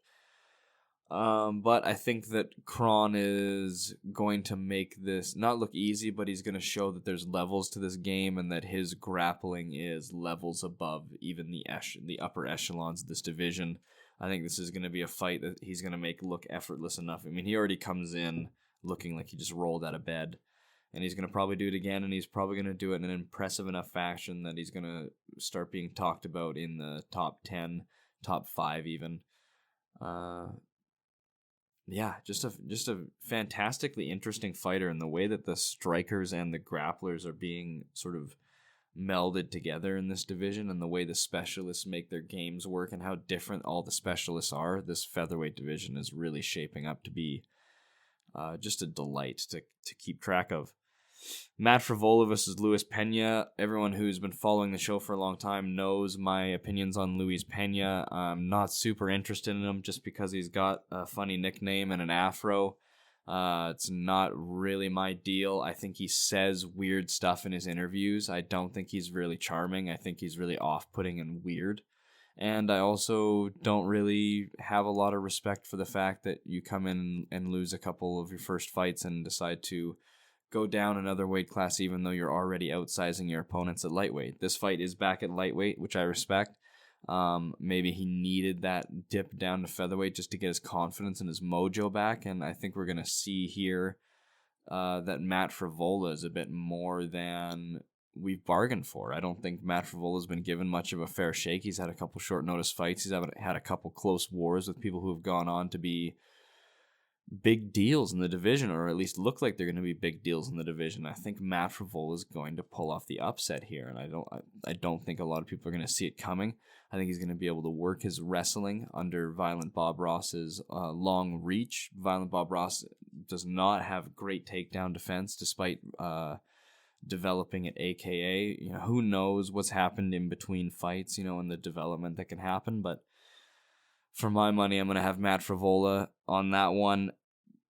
But I think that Kron is going to make this not look easy, but he's going to show that there's levels to this game and that his grappling is levels above even the upper echelons of this division. I think this is going to be a fight that he's going to make look effortless enough. I mean, he already comes in looking like he just rolled out of bed, and he's going to probably do it again, and he's probably going to do it in an impressive enough fashion that he's going to start being talked about in the top 10, top 5 even. Yeah, just a fantastically interesting fighter, and the way that the strikers and the grapplers are being sort of melded together in this division, and the way the specialists make their games work and how different all the specialists are. This featherweight division is really shaping up to be just a delight to keep track of. Matt Frivola versus Luis Pena. Everyone who's been following the show for a long time knows my opinions on Luis Pena. I'm not super interested in him just because he's got a funny nickname and an afro. It's not really my deal. I think he says weird stuff in his interviews. I don't think he's really charming. I think he's really off-putting and weird. And I also don't really have a lot of respect for the fact that you come in and lose a couple of your first fights and decide to go down another weight class even though you're already outsizing your opponents at lightweight. This fight is back at lightweight, which I respect. Maybe he needed that dip down to featherweight just to get his confidence and his mojo back, and I think we're going to see here that Matt Frivola is a bit more than we've bargained for. I don't think Matt Frivola's been given much of a fair shake. He's had a couple short notice fights. He's had a couple close wars with people who have gone on to be big deals in the division, or at least look like they're going to be big deals in the division. I think Matt Frivola is going to pull off the upset here, and I don't think a lot of people are going to see it coming. I think he's going to be able to work his wrestling under Violent Bob Ross's long reach. Violent Bob Ross does not have great takedown defense, despite developing at AKA. Who knows what's happened in between fights, and the development that can happen, but for my money, I'm going to have Matt Frivola on that one.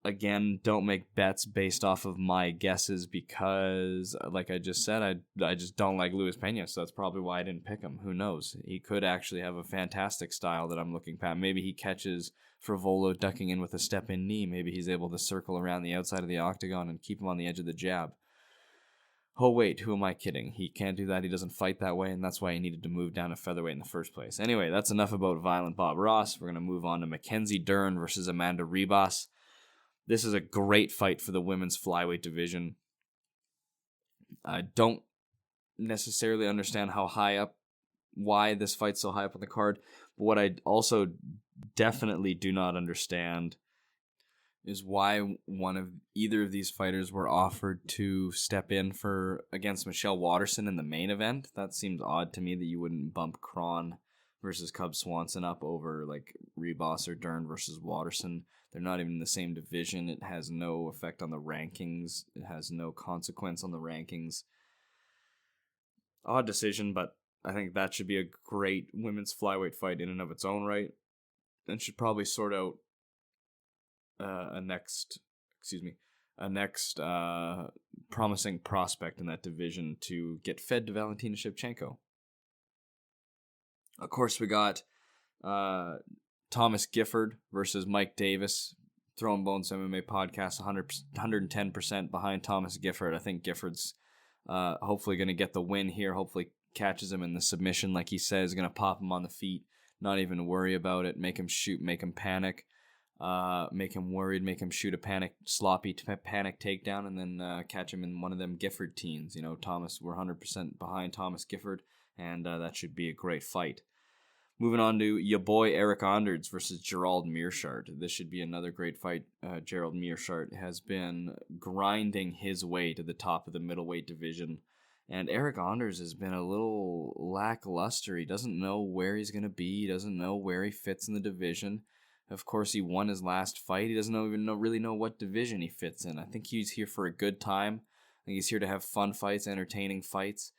Again, don't make bets based off of my guesses because, like I just said, I just don't like Luis Pena, so that's probably why I didn't pick him. Who knows? He could actually have a fantastic style that I'm looking at. Maybe he catches Frivola ducking in with a step-in knee. Maybe he's able to circle around the outside of the octagon and keep him on the edge of the jab. Oh, wait, who am I kidding? He can't do that. He doesn't fight that way, and that's why he needed to move down to featherweight in the first place. Anyway, that's enough about Violent Bob Ross. We're going to move on to Mackenzie Dern versus Amanda Ribas. This is a great fight for the women's flyweight division. I don't necessarily understand why this fight's so high up on the card, but what I also definitely do not understand is why either of these fighters were offered to step in against Michelle Waterson in the main event. That seems odd to me that you wouldn't bump Kron versus Cub Swanson up over like Rebos or Dern versus Watterson. They're not even in the same division. It has no effect on the rankings. It has no consequence on the rankings. Odd decision, but I think that should be a great women's flyweight fight in and of its own right, and should probably sort out a next promising prospect in that division to get fed to Valentina Shevchenko. Of course, we got Thomas Gifford versus Mike Davis. Throwin Bones MMA podcast, 110% behind Thomas Gifford. I think Gifford's hopefully going to get the win here. Hopefully catches him in the submission like he says, going to pop him on the feet, not even worry about it, make him shoot, make him panic, make him worried, make him shoot a sloppy panic takedown, and then catch him in one of them Gifford teens. You know, Thomas, we're 100% behind Thomas Gifford, and that should be a great fight. Moving on to your boy Eric Onders versus Gerald Meerschaert. This should be another great fight. Gerald Meerschaert has been grinding his way to the top of the middleweight division, and Eric Onders has been a little lackluster. He doesn't know where he's going to be. He doesn't know where he fits in the division. Of course, he won his last fight. He doesn't really know what division he fits in. I think he's here for a good time. I think he's here to have fun fights, entertaining fights.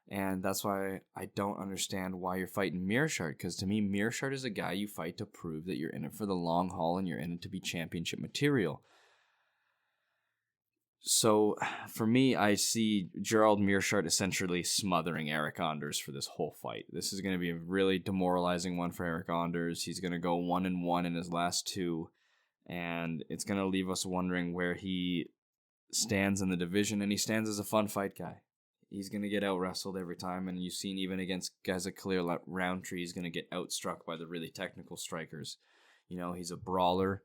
And that's why I don't understand why you're fighting Meerschaert, because to me, Meerschaert is a guy you fight to prove that you're in it for the long haul and you're in it to be championship material. So, for me, I see Gerald Meerschaert essentially smothering Eric Onders for this whole fight. This is going to be a really demoralizing one for Eric Onders. He's going to go 1-1 in his last two, and it's going to leave us wondering where he stands in the division, and he stands as a fun fight guy. He's going to get out-wrestled every time, and you've seen even against guys like Khalil Roundtree, he's going to get outstruck by the really technical strikers. You know, he's a brawler.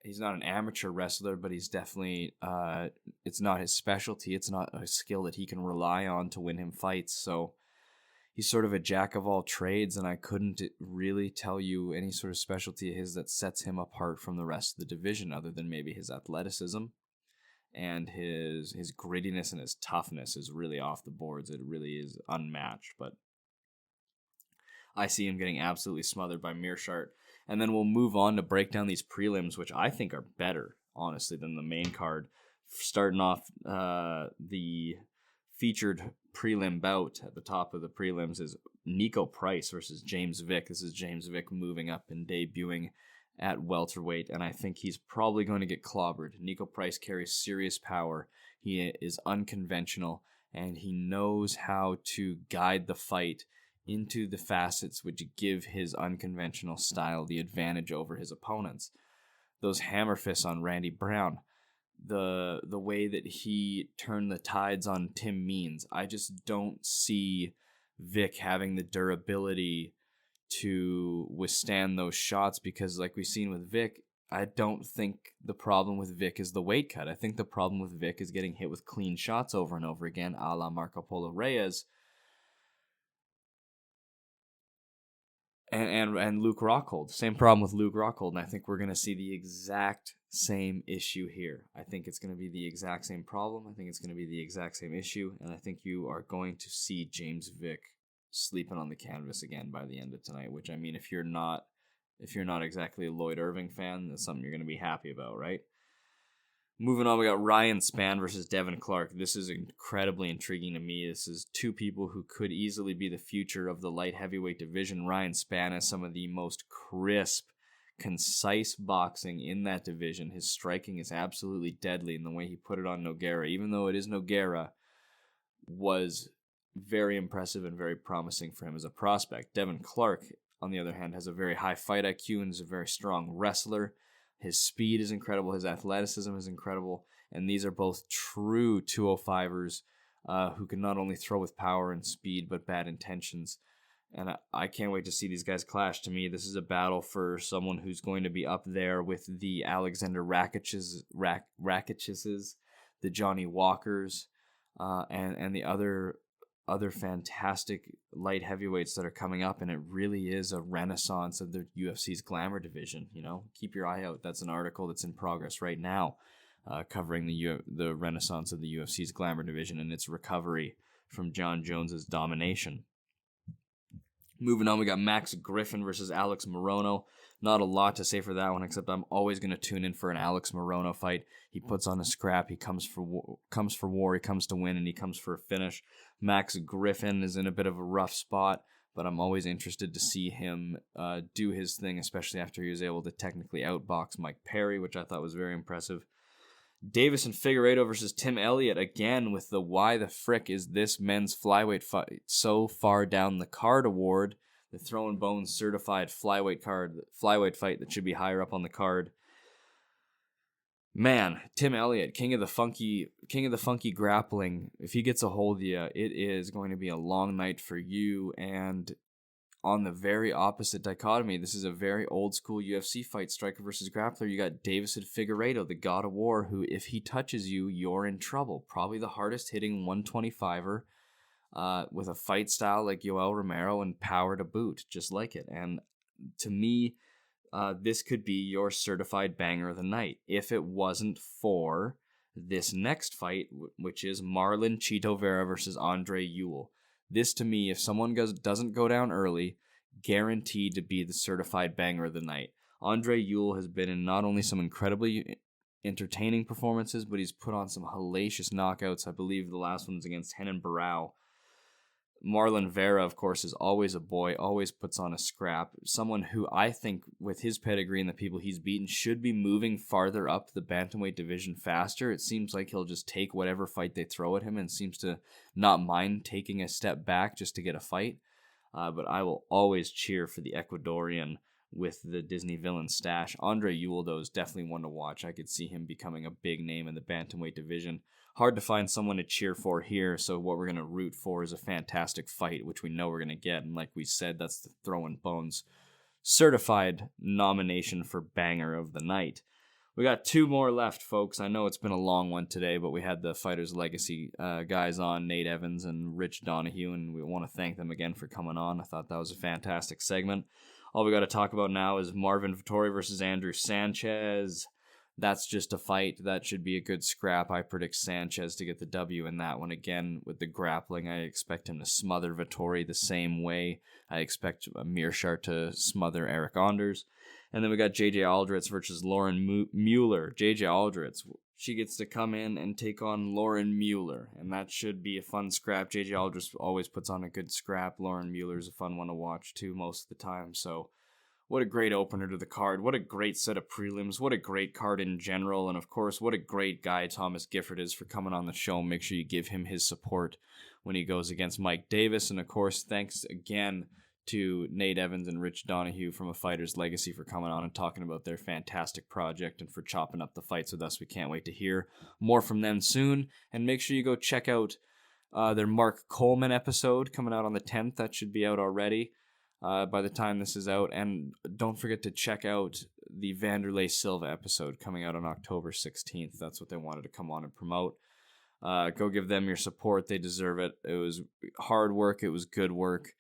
He's not an amateur wrestler, but he's definitely, it's not his specialty. It's not a skill that he can rely on to win him fights. So he's sort of a jack of all trades, and I couldn't really tell you any sort of specialty of his that sets him apart from the rest of the division, other than maybe his athleticism. And his grittiness and his toughness is really off the boards. It really is unmatched. But I see him getting absolutely smothered by Meerschaert. And then we'll move on to break down these prelims, which I think are better, honestly, than the main card. Starting off the featured prelim bout at the top of the prelims is Nico Price versus James Vick. This is James Vick moving up and debuting at welterweight, and I think he's probably going to get clobbered. Nico Price carries serious power. He is unconventional, and he knows how to guide the fight into the facets which give his unconventional style the advantage over his opponents. Those hammer fists on Randy Brown, the way that he turned the tides on Tim Means, I just don't see Vick having the durability to withstand those shots, because like we've seen with Vick, I don't think the problem with Vick is the weight cut. I think the problem with Vick is getting hit with clean shots over and over again, a la Marco Polo Reyes and Luke Rockhold. Same problem with Luke Rockhold, and I think we're going to see the exact same issue here. I think it's going to be the exact same problem. I think it's going to be the exact same issue, and I think you are going to see James Vick sleeping on the canvas again by the end of tonight, which, I mean, if you're not exactly a Lloyd Irving fan, that's something you're going to be happy about, right? Moving on, we got Ryan Spann versus Devin Clark. This is incredibly intriguing to me. This is two people who could easily be the future of the light heavyweight division. Ryan Spann has some of the most crisp, concise boxing in that division. His striking is absolutely deadly, and the way he put it on Nogueira, even though it is Nogueira, was very impressive and very promising for him as a prospect. Devin Clark, on the other hand, has a very high fight IQ and is a very strong wrestler. His speed is incredible. His athleticism is incredible. And these are both true 205ers who can not only throw with power and speed, but bad intentions. And I can't wait to see these guys clash. To me, this is a battle for someone who's going to be up there with the Alexander Rakic's, the Johnny Walkers, and the other fantastic light heavyweights that are coming up, and it really is a renaissance of the UFC's glamour division. You know, keep your eye out. That's an article that's in progress right now, covering the renaissance of the UFC's glamour division and its recovery from John Jones's domination. Moving on, we got Max Griffin versus Alex Morono. Not a lot to say for that one, except I'm always going to tune in for an Alex Morono fight. He puts on a scrap. He comes for war. He comes to win, and he comes for a finish. Max Griffin is in a bit of a rough spot, but I'm always interested to see him do his thing, especially after he was able to technically outbox Mike Perry, which I thought was very impressive. Davis and Figueiredo versus Tim Elliott, again with the why the frick is this men's flyweight fight so far down the card award, the Throwin Bones certified flyweight fight that should be higher up on the card. Man, Tim Elliott, king of the funky grappling. If he gets a hold of you, it is going to be a long night for you. And on the very opposite dichotomy, this is a very old school UFC fight, striker versus grappler. You got Davis and Figueiredo, the god of war, who if he touches you, you're in trouble. Probably the hardest hitting 125er with a fight style like Yoel Romero and power to boot, just like it. And to me, this could be your certified banger of the night if it wasn't for this next fight, which is Marlon Chito Vera versus Andre Ewell. This, to me, if someone doesn't go down early, guaranteed to be the certified banger of the night. Andre Ewell has been in not only some incredibly entertaining performances, but he's put on some hellacious knockouts. I believe the last one's against Renan Barão. Marlon Vera, of course, is always a boy, always puts on a scrap. Someone who I think, with his pedigree and the people he's beaten, should be moving farther up the bantamweight division faster. It seems like he'll just take whatever fight they throw at him and seems to not mind taking a step back just to get a fight. But I will always cheer for the Ecuadorian with the Disney villain stash. Andre Ewell, though, is definitely one to watch. I could see him becoming a big name in the bantamweight division. Hard to find someone to cheer for here, so what we're going to root for is a fantastic fight, which we know we're going to get. And like we said, that's the Throwin Bones certified nomination for banger of the night. We got two more left, folks. I know it's been a long one today, but we had the Fighters Legacy guys on, Nate Evans and Rich Donohue, and we want to thank them again for coming on. I thought that was a fantastic segment. All we got to talk about now is Marvin Vettori versus Andrew Sanchez. That's just a fight. That should be a good scrap. I predict Sanchez to get the W in that one. Again, with the grappling, I expect him to smother Vettori the same way. I expect Mearshart to smother Eric Anders. And then we got J.J. Aldritz versus Lauren Mueller. J.J. Aldritz, she gets to come in and take on Lauren Mueller. And that should be a fun scrap. J.J. Aldritz always puts on a good scrap. Lauren Mueller's a fun one to watch, too, most of the time. So what a great opener to the card. What a great set of prelims. What a great card in general. And, of course, what a great guy Thomas Gifford is for coming on the show. Make sure you give him his support when he goes against Mike Davis. And, of course, thanks again to Nate Evans and Rich Donohue from A Fighter's Legacy for coming on and talking about their fantastic project and for chopping up the fights with us. We can't wait to hear more from them soon. And make sure you go check out their Mark Coleman episode coming out on the 10th. That should be out already by the time this is out. And don't forget to check out the Vanderlei Silva episode coming out on October 16th. That's what they wanted to come on and promote. Go give them your support. They deserve it. It was hard work. It was good work.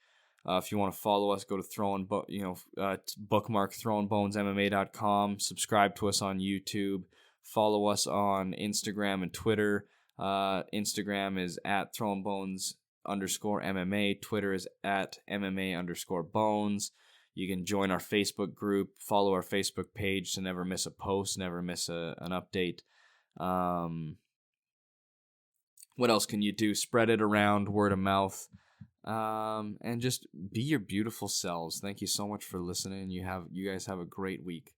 If you want to follow us, go to bookmark throwinbonesmma.com. Subscribe to us on YouTube. Follow us on Instagram and Twitter. Instagram is at throwinbones_MMA. Twitter is at MMA_bones. You can join our Facebook group. Follow our Facebook page to never miss a post, never miss an update. What else can you do? Spread it around, word of mouth. And just be your beautiful selves. Thank you so much for listening. You guys have a great week.